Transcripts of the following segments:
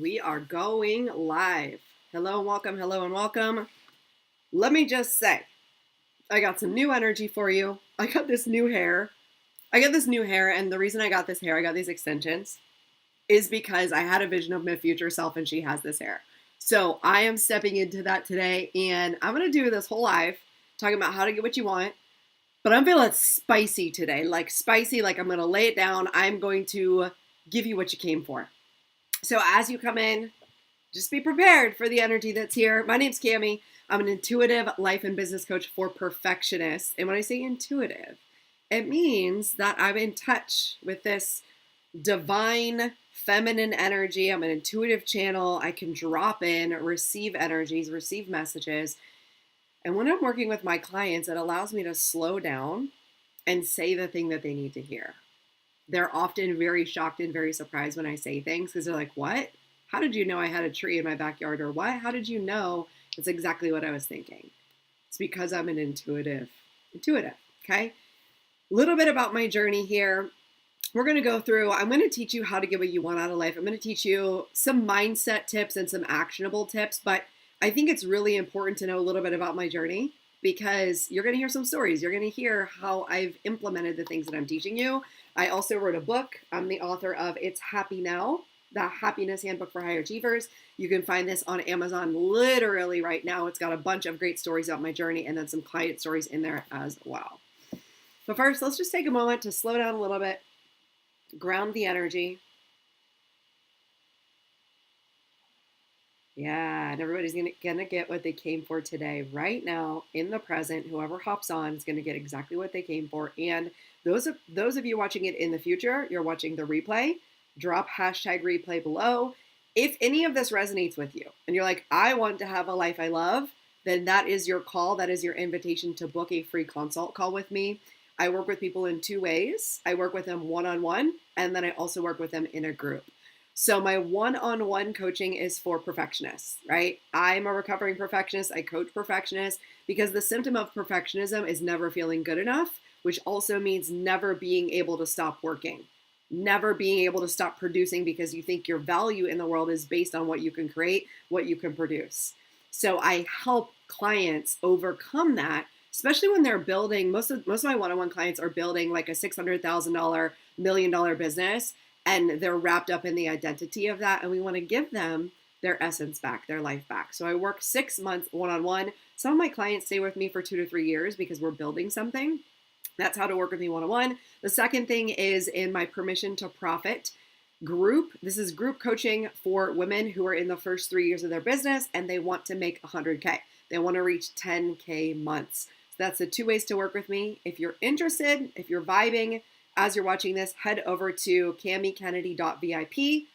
We are going live. Hello and welcome. Hello and welcome. Let me just say, I got some new energy for you. I got this new hair. And the reason I got this hair, I got these extensions, is because I had a vision of my future self and she has this hair. So I am stepping into that today and I'm going to do this whole live talking about how to get what you want. But I'm feeling spicy today, like spicy, like I'm going to lay it down. I'm going to give you what you came for. So as you come in, just be prepared for the energy that's here. My name's Cami. I'm an intuitive life and business coach for perfectionists. And when I say intuitive, it means that I'm in touch with this divine feminine energy. I'm an intuitive channel. I can drop in, receive energies, receive messages. And when I'm working with my clients, it allows me to slow down and say the thing that they need to hear. They're often very shocked and very surprised when I say things because they're like, what? How did you know I had a tree in my backyard? Or what? How did you know it's exactly what I was thinking? It's because I'm an intuitive, okay? A little bit about my journey here. We're going to go through, I'm going to teach you how to get what you want out of life. I'm going to teach you some mindset tips and some actionable tips, but I think it's really important to know a little bit about my journey because you're going to hear some stories. You're going to hear how I've implemented the things that I'm teaching you. I also wrote a book. I'm the author of It's Happy Now, the Happiness Handbook for High Achievers. You can find this on Amazon literally right now. It's got a bunch of great stories about my journey and then some client stories in there as well. But first, let's just take a moment to slow down a little bit, ground the energy. Yeah, and everybody's gonna get what they came for today. Right now, in the present, whoever hops on is gonna get exactly what they came for. And those of you watching it in the future, you're watching the replay, drop hashtag replay below. If any of this resonates with you and you're like, I want to have a life I love, then that is your call. That is your invitation to book a free consult call with me. I work with people in two ways. I work with them one-on-one, and then I also work with them in a group. So my one-on-one coaching is for perfectionists, right? I'm a recovering perfectionist. I coach perfectionists because the symptom of perfectionism is never feeling good enough, which also means never being able to stop working, never being able to stop producing because you think your value in the world is based on what you can create, what you can produce. So I help clients overcome that, especially when they're building, most of my one-on-one clients are building like a $600,000, $1 million business, and they're wrapped up in the identity of that. And we want to give them their essence back, their life back. So I work 6 months one-on-one. Some of my clients stay with me for 2 to 3 years because we're building something. That's how to work with me one-on-one. The second thing is in my Permission to Profit group. This is group coaching for women who are in the first 3 years of their business and they want to make 100K. They want to reach 10K months. So that's the 2 ways to work with me. If you're interested, if you're vibing, as you're watching this, head over to camikennedy.vip,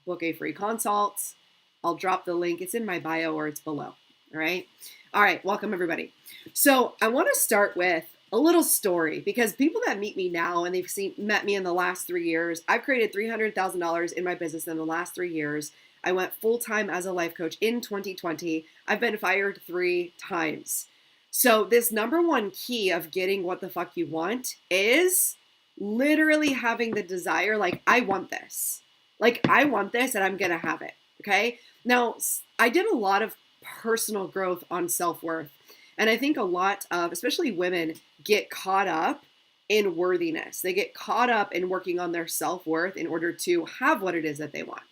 book a free consult. I'll drop the link. It's in my bio or it's below. All right. All right. Welcome, everybody. So I want to start with a little story because people that meet me now and they've met me in the last 3 years, I've created $300,000 in my business in the last 3 years. I went full-time as a life coach in 2020. I've been fired 3 times. So this number one key of getting what the fuck you want is literally having the desire, like, I want this. Like, I want this and I'm going to have it. Okay. Now, I did a lot of personal growth on self-worth. And I think a lot of, especially women, get caught up in worthiness. They get caught up in working on their self-worth in order to have what it is that they want.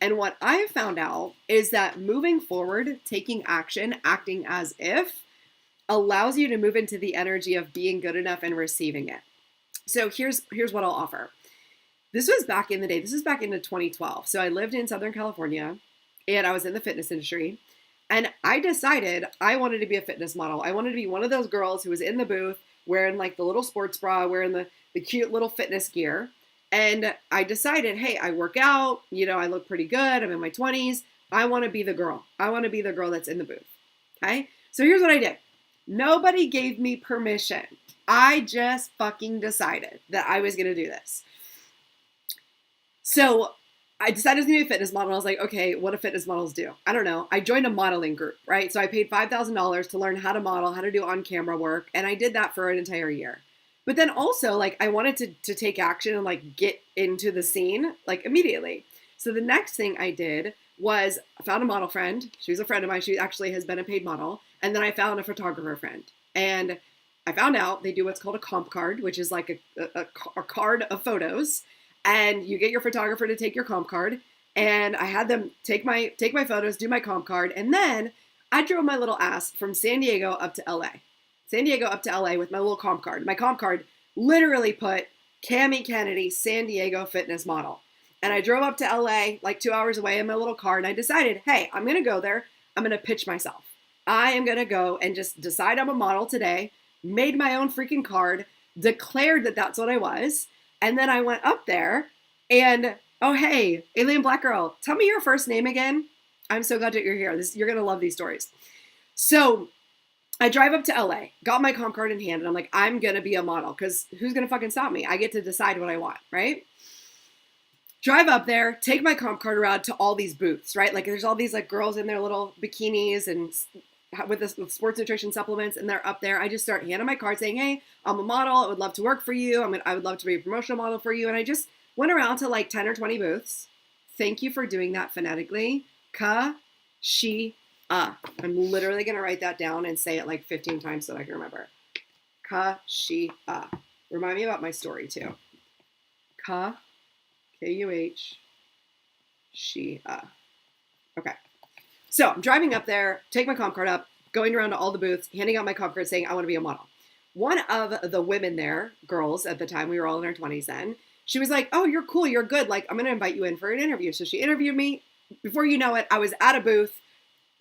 And what I have found out is that moving forward, taking action, acting as if, allows you to move into the energy of being good enough and receiving it. So here's what I'll offer. This was back in the day. This is back into 2012. So I lived in Southern California and I was in the fitness industry. And I decided I wanted to be a fitness model. I wanted to be one of those girls who was in the booth wearing like the little sports bra, wearing the cute little fitness gear. And I decided, hey, I work out, I look pretty good. I'm in my 20s. I want to be the girl. I want to be the girl that's in the booth. Okay. So here's what I did. Nobody gave me permission. I just fucking decided that I was going to do this. So I decided I was going to be a fitness model. I was like, okay, what do fitness models do? I don't know. I joined a modeling group, right? So I paid $5,000 to learn how to model, how to do on-camera work. And I did that for an entire year. But then also, like, I wanted to take action and, like, get into the scene, like, immediately. So the next thing I did was I found a model friend. She was a friend of mine. She actually has been a paid model. And then I found a photographer friend. And I found out they do what's called a comp card, which is like a card of photos. And you get your photographer to take your comp card. And I had them take my photos, do my comp card. And then I drove my little ass from San Diego up to LA. San Diego up to LA with my little comp card. My comp card literally put Cami Kennedy, San Diego fitness model. And I drove up to LA like 2 hours away in my little car. And I decided, hey, I'm going to go there. I'm going to pitch myself. I am going to go and just decide I'm a model today. Made my own freaking card. Declared that that's what I was. And then I went up there and, oh, hey, Alien Black Girl, tell me your first name again. I'm so glad that you're here. You're going to love these stories. So I drive up to LA, got my comp card in hand, and I'm like, I'm going to be a model because who's going to fucking stop me? I get to decide what I want, right? Drive up there, take my comp card around to all these booths, right? Like there's all these like girls in their little bikinis and with sports nutrition supplements, and they're up there. I just start handing my card saying, hey, I'm a model. I would love to work for you. I would love to be a promotional model for you. And I just went around to like 10 or 20 booths. Thank you for doing that phonetically. Ka, shi, I'm literally going to write that down and say it like 15 times so that I can remember. Ka, shi, Remind me about my story too. Ka, K-U-H, shi, Okay. So I'm driving up there, take my comp card up, going around to all the booths, handing out my comp card saying I want to be a model. One of the women there, girls at the time, we were all in our 20s then, she was like, oh, you're cool, you're good. Like, I'm going to invite you in for an interview. So she interviewed me. Before you know it, I was at a booth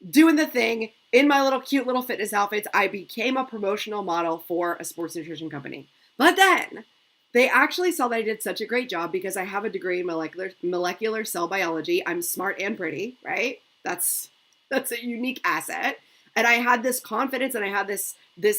doing the thing in my little cute little fitness outfits. I became a promotional model for a sports nutrition company. But then they actually saw that I did such a great job because I have a degree in molecular cell biology. I'm smart and pretty, right? That's a unique asset. And I had this confidence and I had this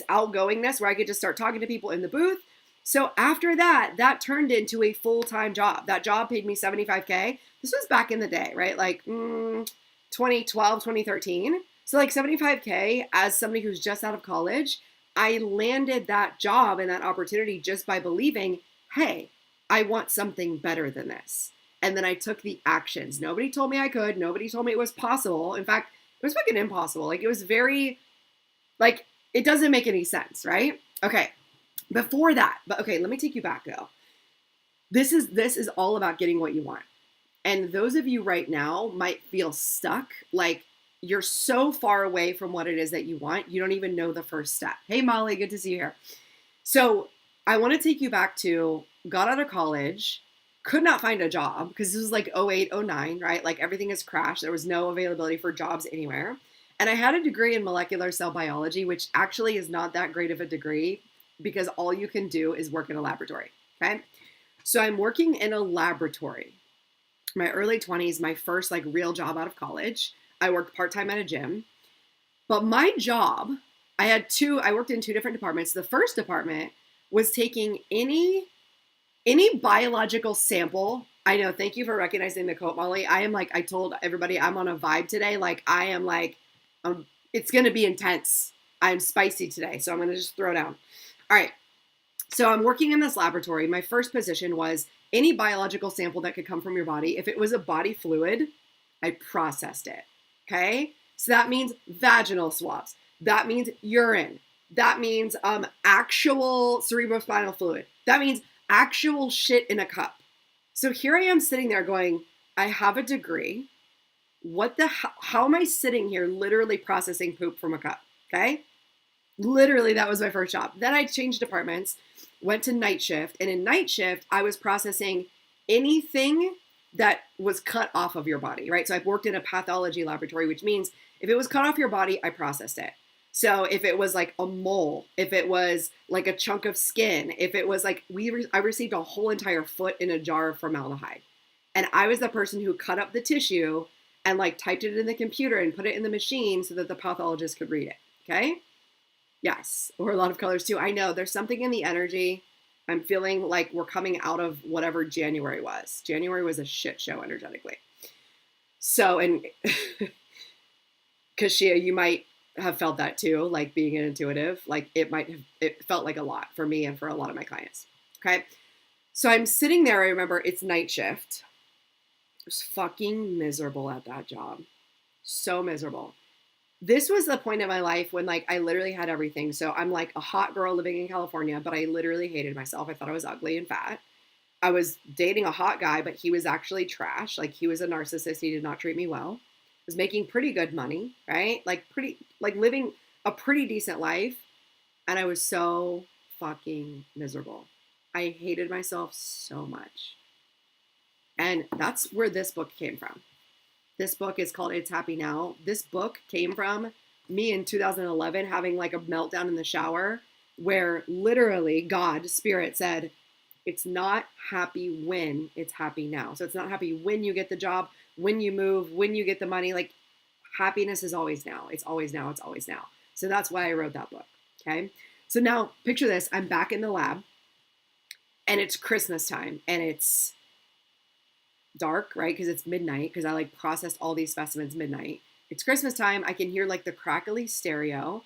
outgoingness where I could just start talking to people in the booth. So after that turned into a full-time job. That job paid me $75K. This was back in the day, right? Like 2012, 2013. So like $75K as somebody who's just out of college. I landed that job and that opportunity just by believing, hey, I want something better than this. And then I took the actions. Nobody told me I could. Nobody told me it was possible. In fact, it was fucking impossible. Like it was very, like, it doesn't make any sense, right? Okay. Before that, but okay, let me take you back though. This is all about getting what you want. And those of you right now might feel stuck, like you're so far away from what it is that you want, you don't even know the first step. Hey, Molly, good to see you here. So I want to take you back to got out of college, could not find a job because this was like 08, 09, right? Like everything has crashed. There was no availability for jobs anywhere. And I had a degree in molecular cell biology, which actually is not that great of a degree because all you can do is work in a laboratory, okay? So I'm working in a laboratory. My early 20s, my first like real job out of college. I worked part-time at a gym. But my job, I worked in two different departments. The first department was taking any biological sample. I know, thank you for recognizing the quote, Molly. I told everybody I'm on a vibe today. Like I am like, it's going to be intense. I'm spicy today. So I'm going to just throw down. All right. So I'm working in this laboratory. My first position was any biological sample that could come from your body. If it was a body fluid, I processed it. Okay. So that means vaginal swabs. That means urine. That means actual cerebrospinal fluid. That means actual shit in a cup. So here I am sitting there going, I have a degree. How am I sitting here literally processing poop from a cup? Okay. Literally, that was my first job. Then I changed departments, went to night shift. And in night shift, I was processing anything that was cut off of your body, right? So I've worked in a pathology laboratory, which means if it was cut off your body, I processed it. So if it was like a mole, if it was like a chunk of skin, if it was like, I received a whole entire foot in a jar of formaldehyde. And I was the person who cut up the tissue and like typed it in the computer and put it in the machine so that the pathologist could read it. Okay. Yes. Or a lot of colors too. I know there's something in the energy. I'm feeling like we're coming out of whatever January was. January was a shit show energetically. So, and Kashia, you might have felt that too, like being an intuitive, like it felt like a lot for me and for a lot of my clients. Okay. So I'm sitting there. I remember it's night shift was fucking miserable at that job. So miserable. This was the point in my life when like I literally had everything. So I'm like a hot girl living in California, but I literally hated myself. I thought I was ugly and fat. I was dating a hot guy, but he was actually trash. Like he was a narcissist. He did not treat me well. Was making pretty good money, right? Like living a pretty decent life. And I was so fucking miserable. I hated myself so much. And that's where this book came from. This book is called It's Happy Now. This book came from me in 2011 having like a meltdown in the shower where literally God, Spirit said, it's not happy when, it's happy now. So it's not happy when you get the job, when you move, when you get the money. Like happiness is always now. It's always now. It's always now. So that's why I wrote that book. Okay. So now picture this. I'm back in the lab and it's Christmas time and it's dark, right? Because it's midnight, because I like processed all these specimens midnight. It's Christmas time. I can hear like the crackly stereo.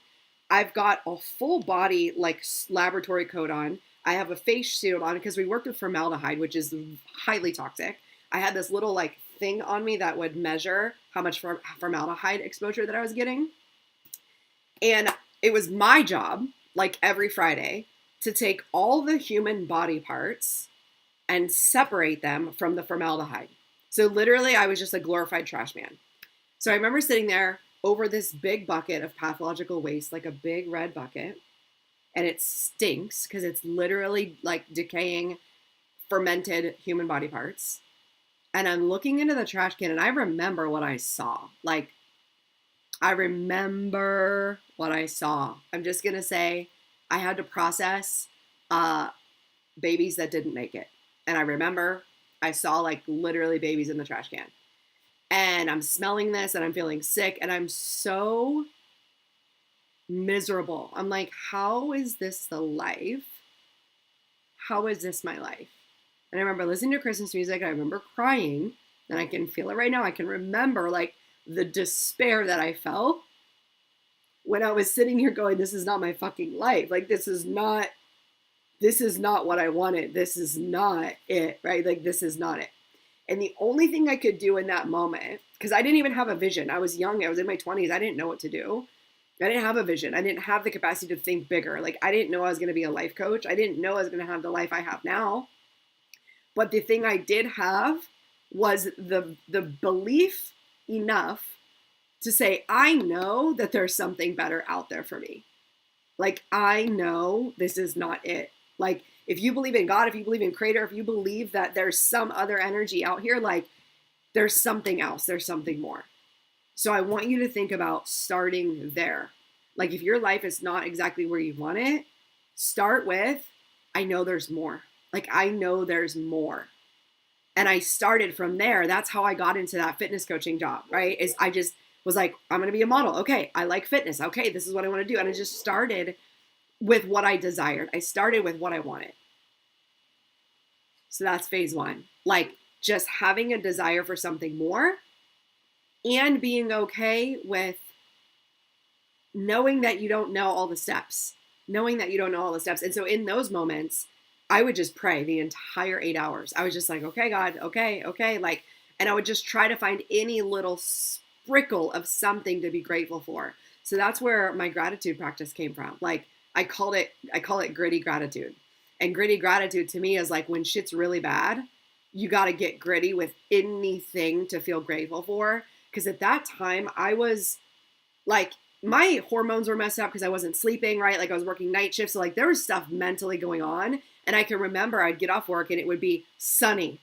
I've got a full body like laboratory coat on. I have a face shield on because we worked with formaldehyde, which is highly toxic. I had this little like thing on me that would measure how much formaldehyde exposure that I was getting. And it was my job, like every Friday, to take all the human body parts and separate them from the formaldehyde. So literally, I was just a glorified trash man. So I remember sitting there over this big bucket of pathological waste, like a big red bucket, and it stinks because it's literally like decaying, fermented human body parts. And I'm looking into the trash can, and I remember what I saw. Like, I remember what I saw. I'm just gonna say I had to process babies that didn't make it. And I remember I saw like literally babies in the trash can. And I'm smelling this and I'm feeling sick and I'm so miserable. I'm like, how is this the life? How is this my life? And I remember listening to Christmas music and I remember crying and I can feel it right now. I can remember like the despair that I felt when I was sitting here going, this is not my fucking life. Like, this is not what I wanted. This is not it, right? Like, this is not it. And the only thing I could do in that moment, because I didn't even have a vision. I was young. I was in my 20s. I didn't know what to do. I didn't have a vision. I didn't have the capacity to think bigger. Like, I didn't know I was going to be a life coach. I didn't know I was going to have the life I have now. But the thing I did have was the belief enough to say, I know that there's something better out there for me. Like, I know this is not it. Like, if you believe in God, if you believe in Creator, if you believe that there's some other energy out here, like, there's something else, there's something more. So I want you to think about starting there. Like, if your life is not exactly where you want it, start with, I know there's more. Like, I know there's more. And I started from there. That's how I got into that fitness coaching job, right? Is I just was like, I'm going to be a model. Okay, I like fitness. Okay, this is what I want to do. And I just started with what I desired. I started with what I wanted. So that's phase one. Like, just having a desire for something more and being okay with knowing that you don't know all the steps, And so in those moments, I would just pray the entire 8 hours. I was just like, okay, God, okay. Like, and I would just try to find any little sprinkle of something to be grateful for. So that's where my gratitude practice came from. Like, I call it gritty gratitude. And gritty gratitude to me is like when shit's really bad, you got to get gritty with anything to feel grateful for. Because at that time, I was like, my hormones were messed up because I wasn't sleeping, right? Like, I was working night shifts. So like, there was stuff mentally going on. And I can remember I'd get off work and it would be sunny,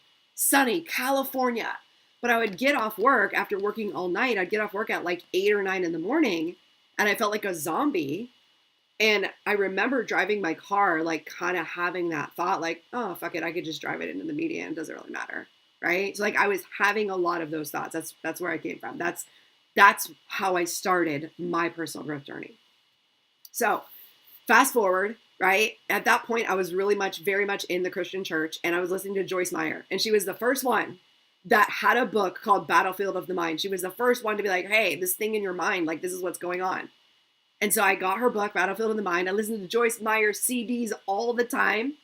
California. But I would get off work after working all night. I'd get off work at like 8 or 9 in the morning. And I felt like a zombie. And I remember driving my car, like kind of having that thought, like, oh, fuck it, I could just drive it into the median. It doesn't really matter, right? So like I was having a lot of those thoughts. That's where I came from. That's how I started my personal growth journey. So fast forward, right? At that point, I was very much in the Christian church, and I was listening to Joyce Meyer, and she was the first one that had a book called Battlefield of the Mind. She was the first one to be like, hey, this thing in your mind, like this is what's going on. And so I got her book, Battlefield of the Mind. I listened to Joyce Meyer CDs all the time.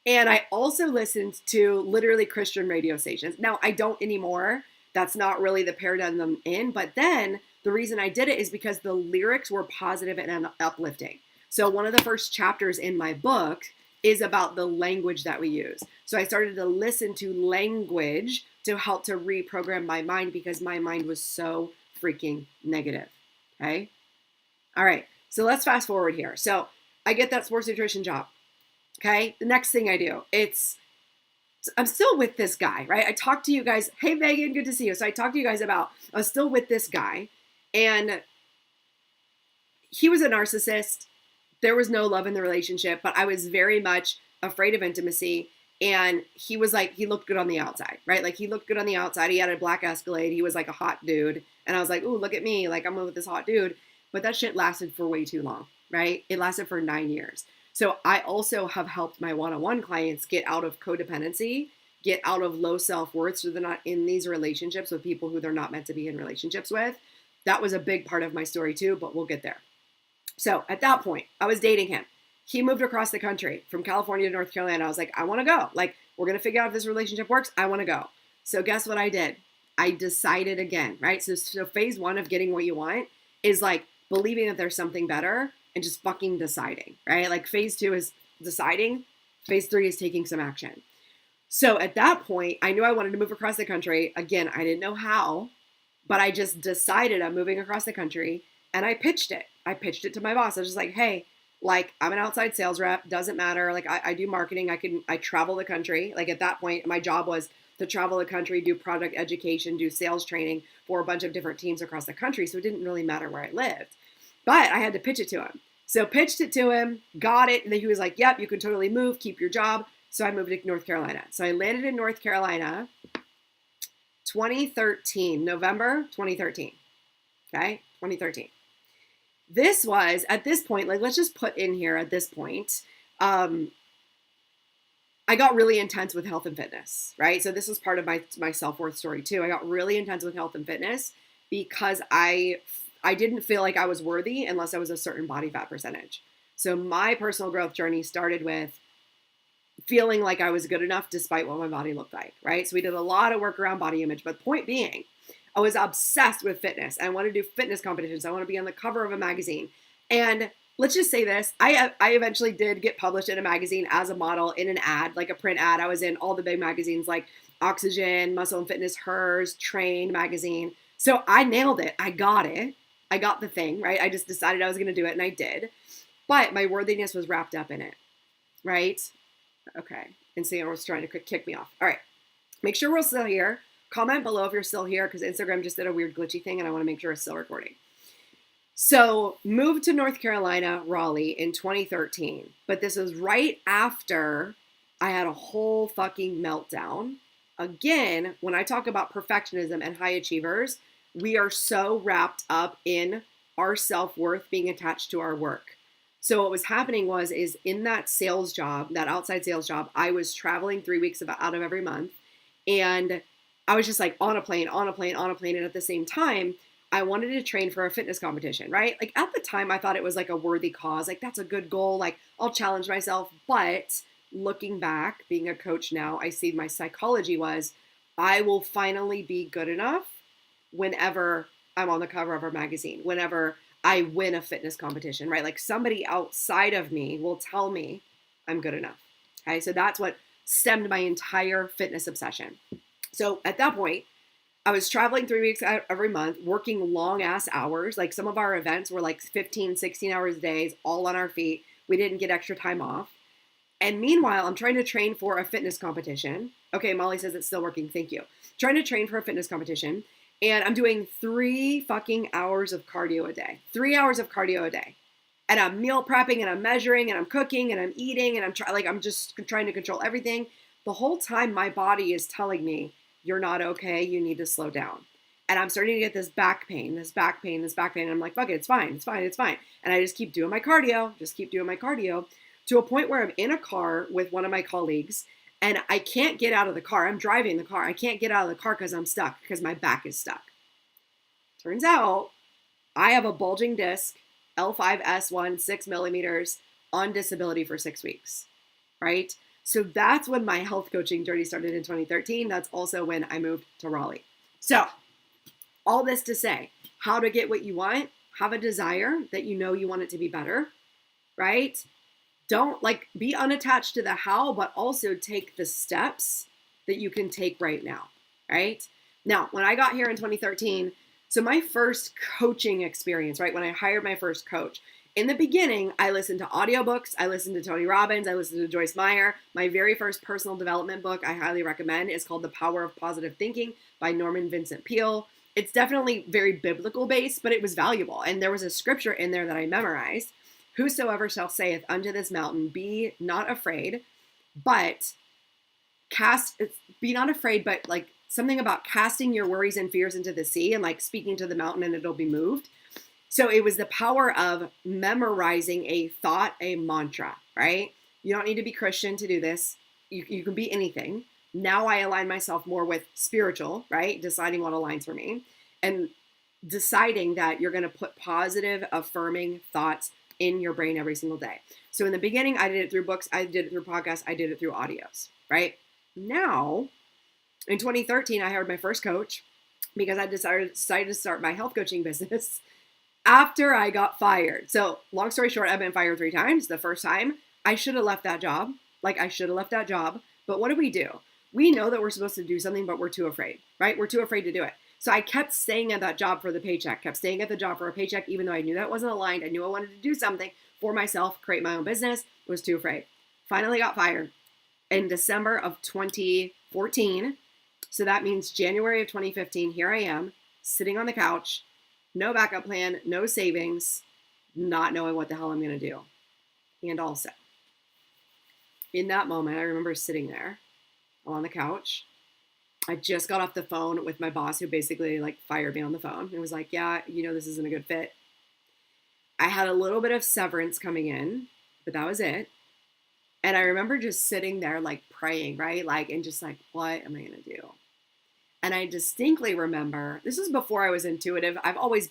And I also listened to literally Christian radio stations. Now, I don't anymore. That's not really the paradigm I'm in. But then the reason I did it is because the lyrics were positive and uplifting. So one of the first chapters in my book is about the language that we use. So I started to listen to language to help to reprogram my mind because my mind was so freaking negative. Okay. All right. So let's fast forward here. So I get that sports nutrition job. Okay. The next thing I do, I'm still with this guy, right? I talked to you guys. Hey, Megan, good to see you. So I talked to you guys about, I was still with this guy and he was a narcissist. There was no love in the relationship, but I was very much afraid of intimacy. And he was like, he looked good on the outside, right? Like he looked good on the outside. He had a black Escalade. He was like a hot dude. And I was like, ooh, look at me. Like I'm with this hot dude. But that shit lasted for way too long, right? It lasted for 9 years. So I also have helped my one-on-one clients get out of codependency, get out of low self-worth so they're not in these relationships with people who they're not meant to be in relationships with. That was a big part of my story too, but we'll get there. So at that point, I was dating him. He moved across the country from California to North Carolina. I was like, I want to go. Like, we're going to figure out if this relationship works. I want to go. So guess what I did? I decided again, right? So phase one of getting what you want is like believing that there's something better and just fucking deciding, right? Like phase two is deciding. Phase three is taking some action. So at that point, I knew I wanted to move across the country. Again, I didn't know how, but I just decided I'm moving across the country and I pitched it. I pitched it to my boss. I was just like, hey, like I'm an outside sales rep. Doesn't matter. Like I do marketing. I travel the country. Like at that point, my job was to travel the country, do product education, do sales training for a bunch of different teams across the country. So it didn't really matter where I lived, but I had to pitch it to him. So pitched it to him, got it. And then he was like, yep, you can totally move, keep your job. So I moved to North Carolina. So I landed in North Carolina 2013, November 2013. Okay, 2013. This was, at this point, like let's just put in here at this point, I got really intense with health and fitness, right? So this was part of my self-worth story too. I got really intense with health and fitness because I didn't feel like I was worthy unless I was a certain body fat percentage. So my personal growth journey started with feeling like I was good enough despite what my body looked like, right? So we did a lot of work around body image, but point being, I was obsessed with fitness. I want to do fitness competitions. I want to be on the cover of a magazine. And let's just say this, I eventually did get published in a magazine as a model in an ad, like a print ad. I was in all the big magazines like Oxygen, Muscle and Fitness, Hers, Train magazine. So I nailed it. I got it. I got the thing, right? I just decided I was going to do it and I did. But my worthiness was wrapped up in it, right? Okay. And Sam was trying to kick me off. All right. Make sure we're still here. Comment below if you're still here because Instagram just did a weird glitchy thing and I want to make sure it's still recording. So moved to North Carolina, Raleigh in 2013. But this was right after I had a whole fucking meltdown. Again, when I talk about perfectionism and high achievers, we are so wrapped up in our self-worth being attached to our work. So what was happening is in that sales job, that outside sales job, I was traveling 3 weeks out of every month. And I was just like on a plane. And at the same time, I wanted to train for a fitness competition, right? Like at the time, I thought it was like a worthy cause. Like that's a good goal. Like I'll challenge myself. But looking back, being a coach now, I see my psychology was I will finally be good enough whenever I'm on the cover of our magazine, whenever I win a fitness competition, right? Like somebody outside of me will tell me I'm good enough. Okay. So that's what stemmed my entire fitness obsession. So at that point, I was traveling 3 weeks every month, working long ass hours. Like some of our events were like 15, 16 hours days, all on our feet. We didn't get extra time off. And meanwhile, I'm trying to train for a fitness competition. Okay, Molly says it's still working. Thank you. Trying to train for a fitness competition. And I'm doing 3 fucking hours of cardio a day. 3 hours of cardio a day. And I'm meal prepping and I'm measuring and I'm cooking and I'm eating and I'm just trying to control everything. The whole time my body is telling me, you're not okay. You need to slow down. And I'm starting to get this back pain. And I'm like, fuck it, it's fine. And I just keep doing my cardio, to a point where I'm in a car with one of my colleagues and I can't get out of the car. I'm driving the car. I can't get out of the car because I'm stuck, because my back is stuck. Turns out I have a bulging disc, L5S1, 6 millimeters, on disability for 6 weeks, right? So that's when my health coaching journey started in 2013. That's also when I moved to Raleigh. So all this to say, how to get what you want, have a desire that you know you want it to be better, right? Don't be unattached to the how, but also take the steps that you can take right now, right? Now, when I got here in 2013, so my first coaching experience, right? When I hired my first coach, in the beginning, I listened to audiobooks. I listened to Tony Robbins. I listened to Joyce Meyer. My very first personal development book I highly recommend is called The Power of Positive Thinking by Norman Vincent Peale. It's definitely very biblical based, but it was valuable. And there was a scripture in there that I memorized. Whosoever shall saith unto this mountain, be not afraid, but be not afraid, but something about casting your worries and fears into the sea and speaking to the mountain and it'll be moved. So it was the power of memorizing a thought, a mantra, right? You don't need to be Christian to do this. You can be anything. Now I align myself more with spiritual, right? Deciding what aligns for me and deciding that you're going to put positive, affirming thoughts in your brain every single day. So in the beginning, I did it through books, I did it through podcasts, I did it through audios, right? Now, in 2013, I hired my first coach because I decided to start my health coaching business after I got fired. So long story short, I've been fired 3 times. The first time, I should have left that job. But what do? We know that we're supposed to do something, but we're too afraid, right? We're too afraid to do it. So I kept staying at that job for the paycheck, kept staying at the job for a paycheck, even though I knew that wasn't aligned. I knew I wanted to do something for myself, create my own business, was too afraid. Finally got fired in December of 2014. So that means January of 2015, here I am, sitting on the couch, no backup plan, no savings, not knowing what the hell I'm going to do. And also, in that moment, I remember sitting there on the couch. I just got off the phone with my boss who basically fired me on the phone and was like, yeah, this isn't a good fit. I had a little bit of severance coming in, but that was it. And I remember just sitting there praying, right? And just what am I going to do? And I distinctly remember, this was before I was intuitive. I've always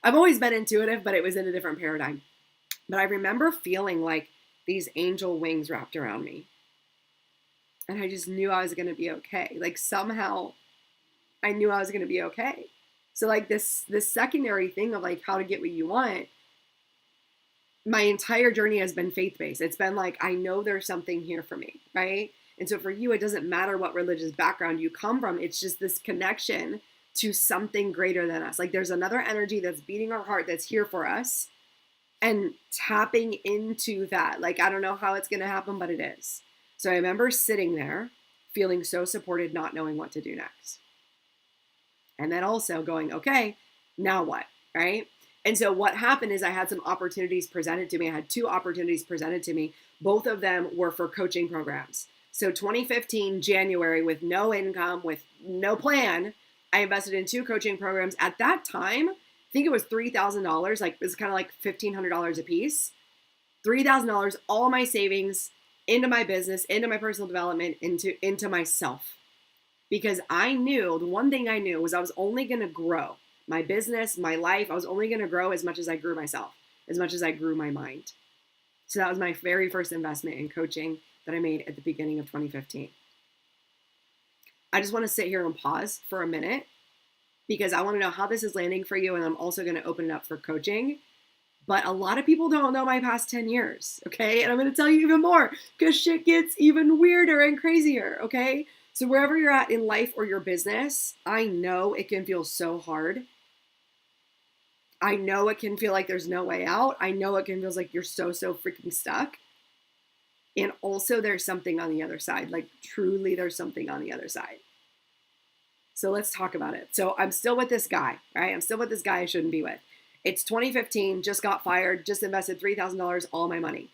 been intuitive, but it was in a different paradigm. But I remember feeling these angel wings wrapped around me. And I just knew I was going to be okay. Somehow I knew I was going to be okay. So this secondary thing of how to get what you want, my entire journey has been faith-based. It's been I know there's something here for me, right? And so for you, it doesn't matter what religious background you come from. It's just this connection to something greater than us. There's another energy that's beating our heart that's here for us and tapping into that. I don't know how it's going to happen, but it is. So I remember sitting there feeling so supported, not knowing what to do next. And then also going, okay, now what, right? And so what happened is I had some opportunities presented to me. I had 2 opportunities presented to me. Both of them were for coaching programs. So 2015, January, with no income, with no plan, I invested in 2 coaching programs. At that time, I think it was $3,000. It was kind of $1,500 a piece. $3,000, all my savings, into my business, into my personal development, into myself. Because I knew, the one thing I knew was I was only going to grow my business, my life. I was only going to grow as much as I grew myself, as much as I grew my mind. So that was my very first investment in coaching that I made at the beginning of 2015. I just want to sit here and pause for a minute because I want to know how this is landing for you. And I'm also going to open it up for coaching. But a lot of people don't know my past 10 years, okay? And I'm going to tell you even more because shit gets even weirder and crazier, okay? So wherever you're at in life or your business, I know it can feel so hard. I know it can feel like there's no way out. I know it can feel like you're so freaking stuck. And also there's something on the other side. Truly there's something on the other side. So let's talk about it. So I'm still with this guy, right? I'm still with this guy I shouldn't be with. It's 2015, just got fired, just invested $3,000, all my money.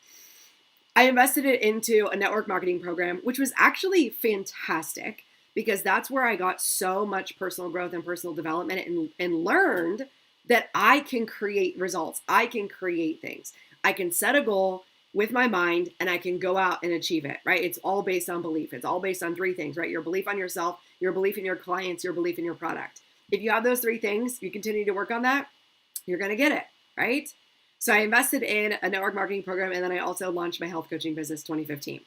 I invested it into a network marketing program, which was actually fantastic because that's where I got so much personal growth and personal development and learned that I can create results. I can create things. I can set a goal with my mind and I can go out and achieve it, right? It's all based on belief. It's all based on 3 things, right? Your belief on yourself, your belief in your clients, your belief in your product. If you have those 3 things, you continue to work on that, you're going to get it, right? So I invested in a network marketing program and then I also launched my health coaching business 2015.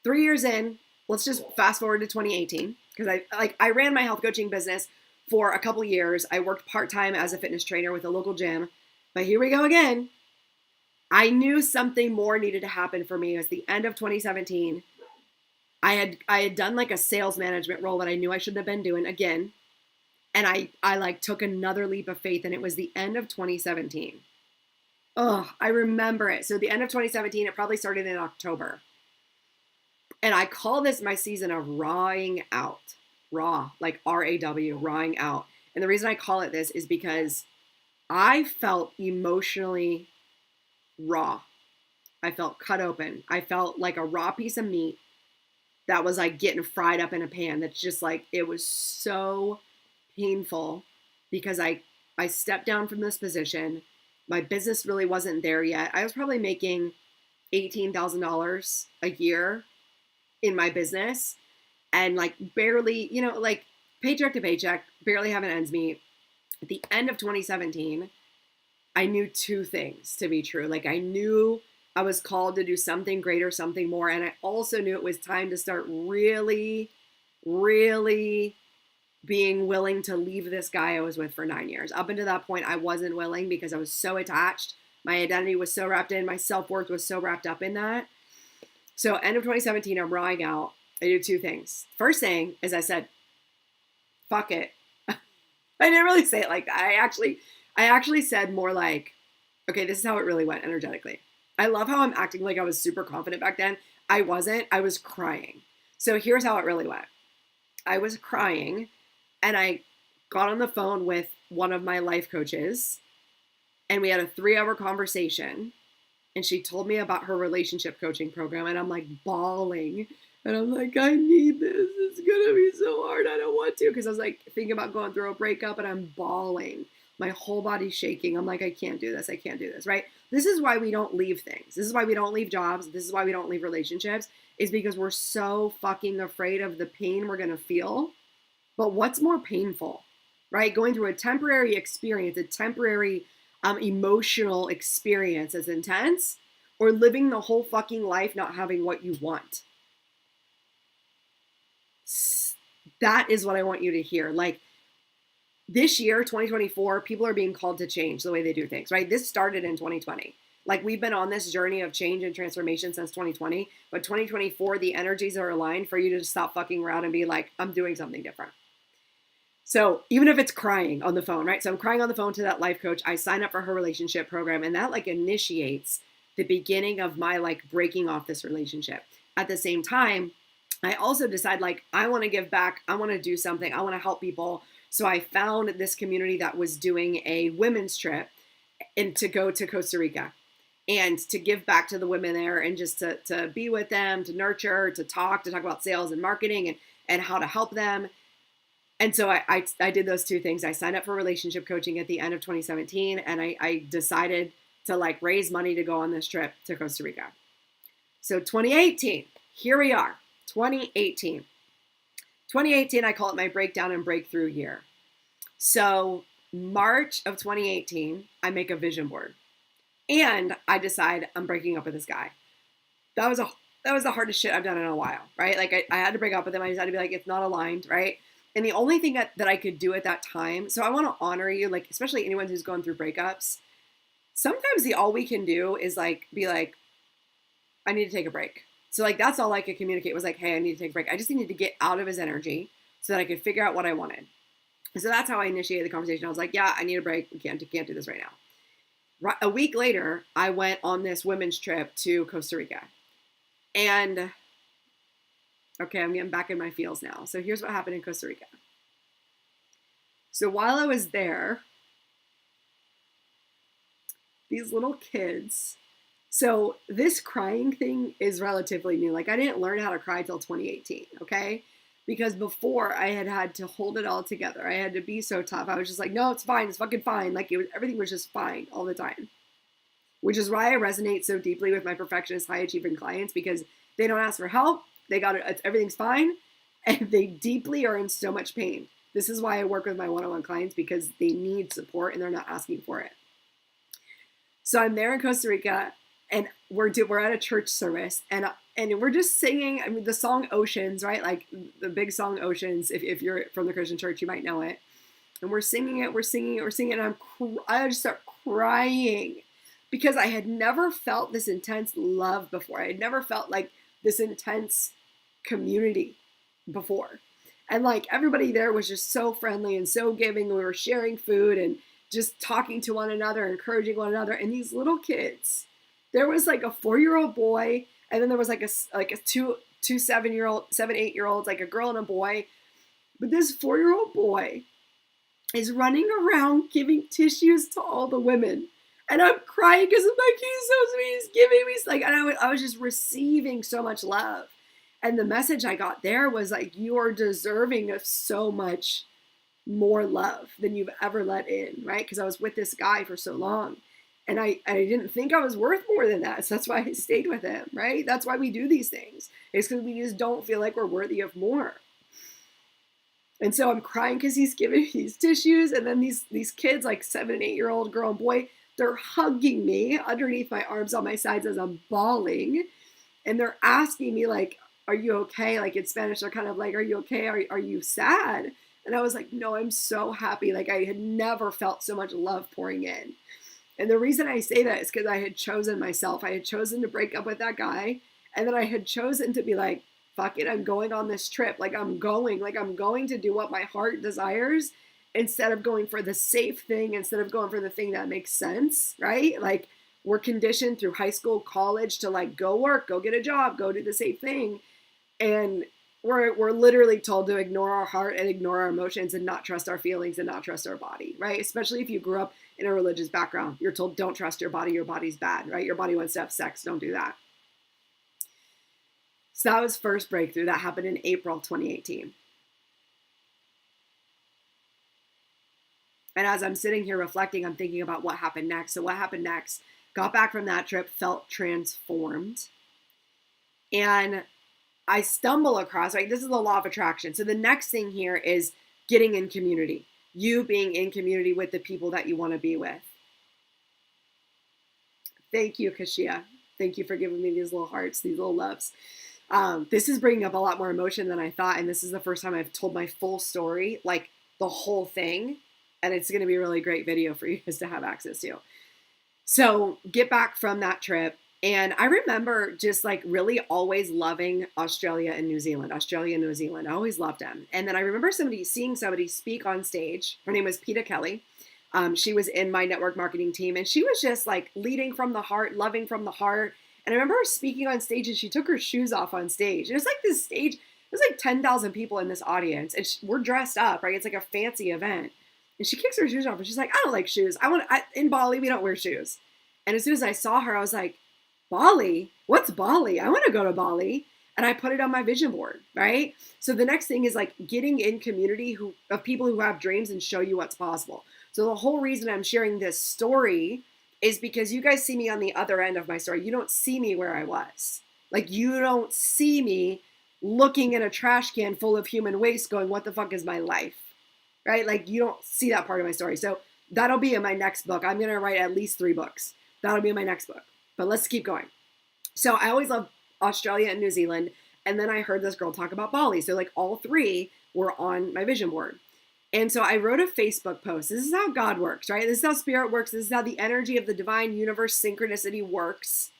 3 years in, let's just fast forward to 2018 because I ran my health coaching business for a couple years. I worked part-time as a fitness trainer with a local gym. But here we go again. I knew something more needed to happen for me. It was the end of 2017. I had done like a sales management role that I knew I shouldn't have been doing again. And I like took another leap of faith, and it was the end of 2017. Oh, I remember it. So the end of 2017, it probably started in October. And I call this my season of rawing out. Raw, like RAW, rawing out. And the reason I call it this is because I felt emotionally raw. I felt cut open. I felt like a raw piece of meat that was like getting fried up in a pan. That's just like, it was so painful because I stepped down from this position. My business really wasn't there yet. I was probably making $18,000 a year in my business and like barely, like paycheck to paycheck, barely having ends meet. At the end of 2017, I knew two things to be true. Like I knew I was called to do something greater, something more. And I also knew it was time to start really, really being willing to leave this guy I was with for 9 years. Up until that point, I wasn't willing because I was so attached. My identity was so wrapped in, my self-worth was so wrapped up in that. So end of 2017, I'm rawing out. I do two things. First thing is I said, fuck it. I didn't really say it like that. I actually said more like, okay, this is how it really went energetically. I love how I'm acting like I was super confident back then. I wasn't. I was crying. So here's how it really went. I was crying and I got on the phone with one of my life coaches and we had a 3-hour conversation and she told me about her relationship coaching program and I'm like bawling and I'm like, I need this. It's going to be so hard. I don't want to. Because I was like thinking about going through a breakup and I'm bawling. My whole body's shaking. I'm like, I can't do this. I can't do this, right? This is why we don't leave things. This is why we don't leave jobs. This is why we don't leave relationships, is because we're so fucking afraid of the pain we're going to feel. But what's more painful, right? Going through a temporary experience, a temporary emotional experience that's intense, or living the whole fucking life not having what you want. That is what I want you to hear. Like this year, 2024, people are being called to change the way they do things, right? This started in 2020. Like we've been on this journey of change and transformation since 2020, but 2024, the energies are aligned for you to just stop fucking around and be like, I'm doing something different. So even if it's crying on the phone, right? So I'm crying on the phone to that life coach. I sign up for her relationship program and that like initiates the beginning of my like breaking off this relationship. At the same time, I also decide like, I want to give back. I want to do something. I want to help people. So I found this community that was doing a women's trip and to go to Costa Rica and to give back to the women there and just to be with them, to nurture, to talk about sales and marketing and how to help them. And so I did those two things. I signed up for relationship coaching at the end of 2017 and I decided to like raise money to go on this trip to Costa Rica. So 2018, here we are, 2018. 2018, I call it my breakdown and breakthrough year. So March of 2018, I make a vision board and I decide I'm breaking up with this guy. That was the hardest shit I've done in a while, right? Like I had to break up with him. I decided to be like, it's not aligned, right? And the only thing that I could do at that time, so I want to honor you, like, especially anyone who's going through breakups. Sometimes all we can do is like, be like, I need to take a break. So like, that's all I could communicate was like, hey, I need to take a break. I just needed to get out of his energy so that I could figure out what I wanted. So that's how I initiated the conversation. I was like, yeah, I need a break. We can't do this right now. A week later, I went on this women's trip to Costa Rica. And okay, I'm getting back in my feels now. So here's what happened in Costa Rica. So while I was there, these little kids, so this crying thing is relatively new. Like I didn't learn how to cry till 2018, okay? Because before I had to hold it all together. I had to be so tough. I was just like, no, it's fine. It's fucking fine. Like everything was just fine all the time. Which is why I resonate so deeply with my perfectionist, high achieving clients because they don't ask for help. They got it. Everything's fine. And they deeply are in so much pain. This is why I work with my one-on-one clients because they need support and they're not asking for it. So I'm there in Costa Rica and we're at a church service and and we're just singing. I mean, the song Oceans, right? Like the big song Oceans. If you're from the Christian church, you might know it. And we're singing it, we're singing it, we're singing it. And I just start crying because I had never felt this intense love before. I had never felt like this intense community before. And like everybody there was just so friendly and so giving. We were sharing food and just talking to one another, encouraging one another. And these little kids, there was like a 4-year-old boy, and then there was like a two 7-8-year-olds, like a girl and a boy. But this 4-year-old boy is running around giving tissues to all the women. And I'm crying because I'm like, he's so sweet, he's giving me, like, and I was just receiving so much love. And the message I got there was like, you are deserving of so much more love than you've ever let in, right? Because I was with this guy for so long. And I didn't think I was worth more than that. So that's why I stayed with him, right? That's why we do these things. It's because we just don't feel like we're worthy of more. And so I'm crying because he's giving me these tissues. And then these kids, like 7 and 8-year-old girl and boy, they're hugging me underneath my arms on my sides as I'm bawling. And they're asking me like, are you okay? Like in Spanish, they're kind of like, are you okay? Are you sad? And I was like, no, I'm so happy. Like I had never felt so much love pouring in. And the reason I say that is because I had chosen myself. I had chosen to break up with that guy. And then I had chosen to be like, fuck it, I'm going on this trip. Like I'm going to do what my heart desires instead of going for the safe thing, instead of going for the thing that makes sense, right? Like we're conditioned through high school, college to like go work, go get a job, go do the safe thing. And we're literally told to ignore our heart and ignore our emotions and not trust our feelings and not trust our body, right? Especially if you grew up in a religious background. You're told don't trust your body's bad, right? Your body wants to have sex, don't do that. So that was first breakthrough. That happened in April 2018. And as I'm sitting here reflecting, I'm thinking about what happened next. So what happened next? Got back from that trip, felt transformed. And I stumble across, right? This is the law of attraction. So the next thing here is getting in community. You being in community with the people that you want to be with. Thank you, Kashia. Thank you for giving me these little hearts, these little loves. This is bringing up a lot more emotion than I thought. And this is the first time I've told my full story, like the whole thing. And it's going to be a really great video for you guys to have access to. So get back from that trip. And I remember just like really always loving Australia and New Zealand. I always loved them. And then I remember seeing somebody speak on stage. Her name was Peta Kelly. She was in my network marketing team. And she was just like leading from the heart, loving from the heart. And I remember her speaking on stage and she took her shoes off on stage. And it's like this stage, there's like 10,000 people in this audience. And we're dressed up, right? It's like a fancy event. And she kicks her shoes off and she's like, I don't like shoes. In Bali, we don't wear shoes. And as soon as I saw her, I was like, Bali? What's Bali? I want to go to Bali. And I put it on my vision board, right? So the next thing is like getting in community of people who have dreams and show you what's possible. So the whole reason I'm sharing this story is because you guys see me on the other end of my story. You don't see me where I was. Like you don't see me looking in a trash can full of human waste going, what the fuck is my life? Right? Like you don't see that part of my story. So that'll be in my next book. I'm going to write at least 3 books. That'll be in my next book. But let's keep going. So I always loved Australia and New Zealand. And then I heard this girl talk about Bali. So like all 3 were on my vision board. And so I wrote a Facebook post. This is how God works, right? This is how spirit works. This is how the energy of the divine universe synchronicity works.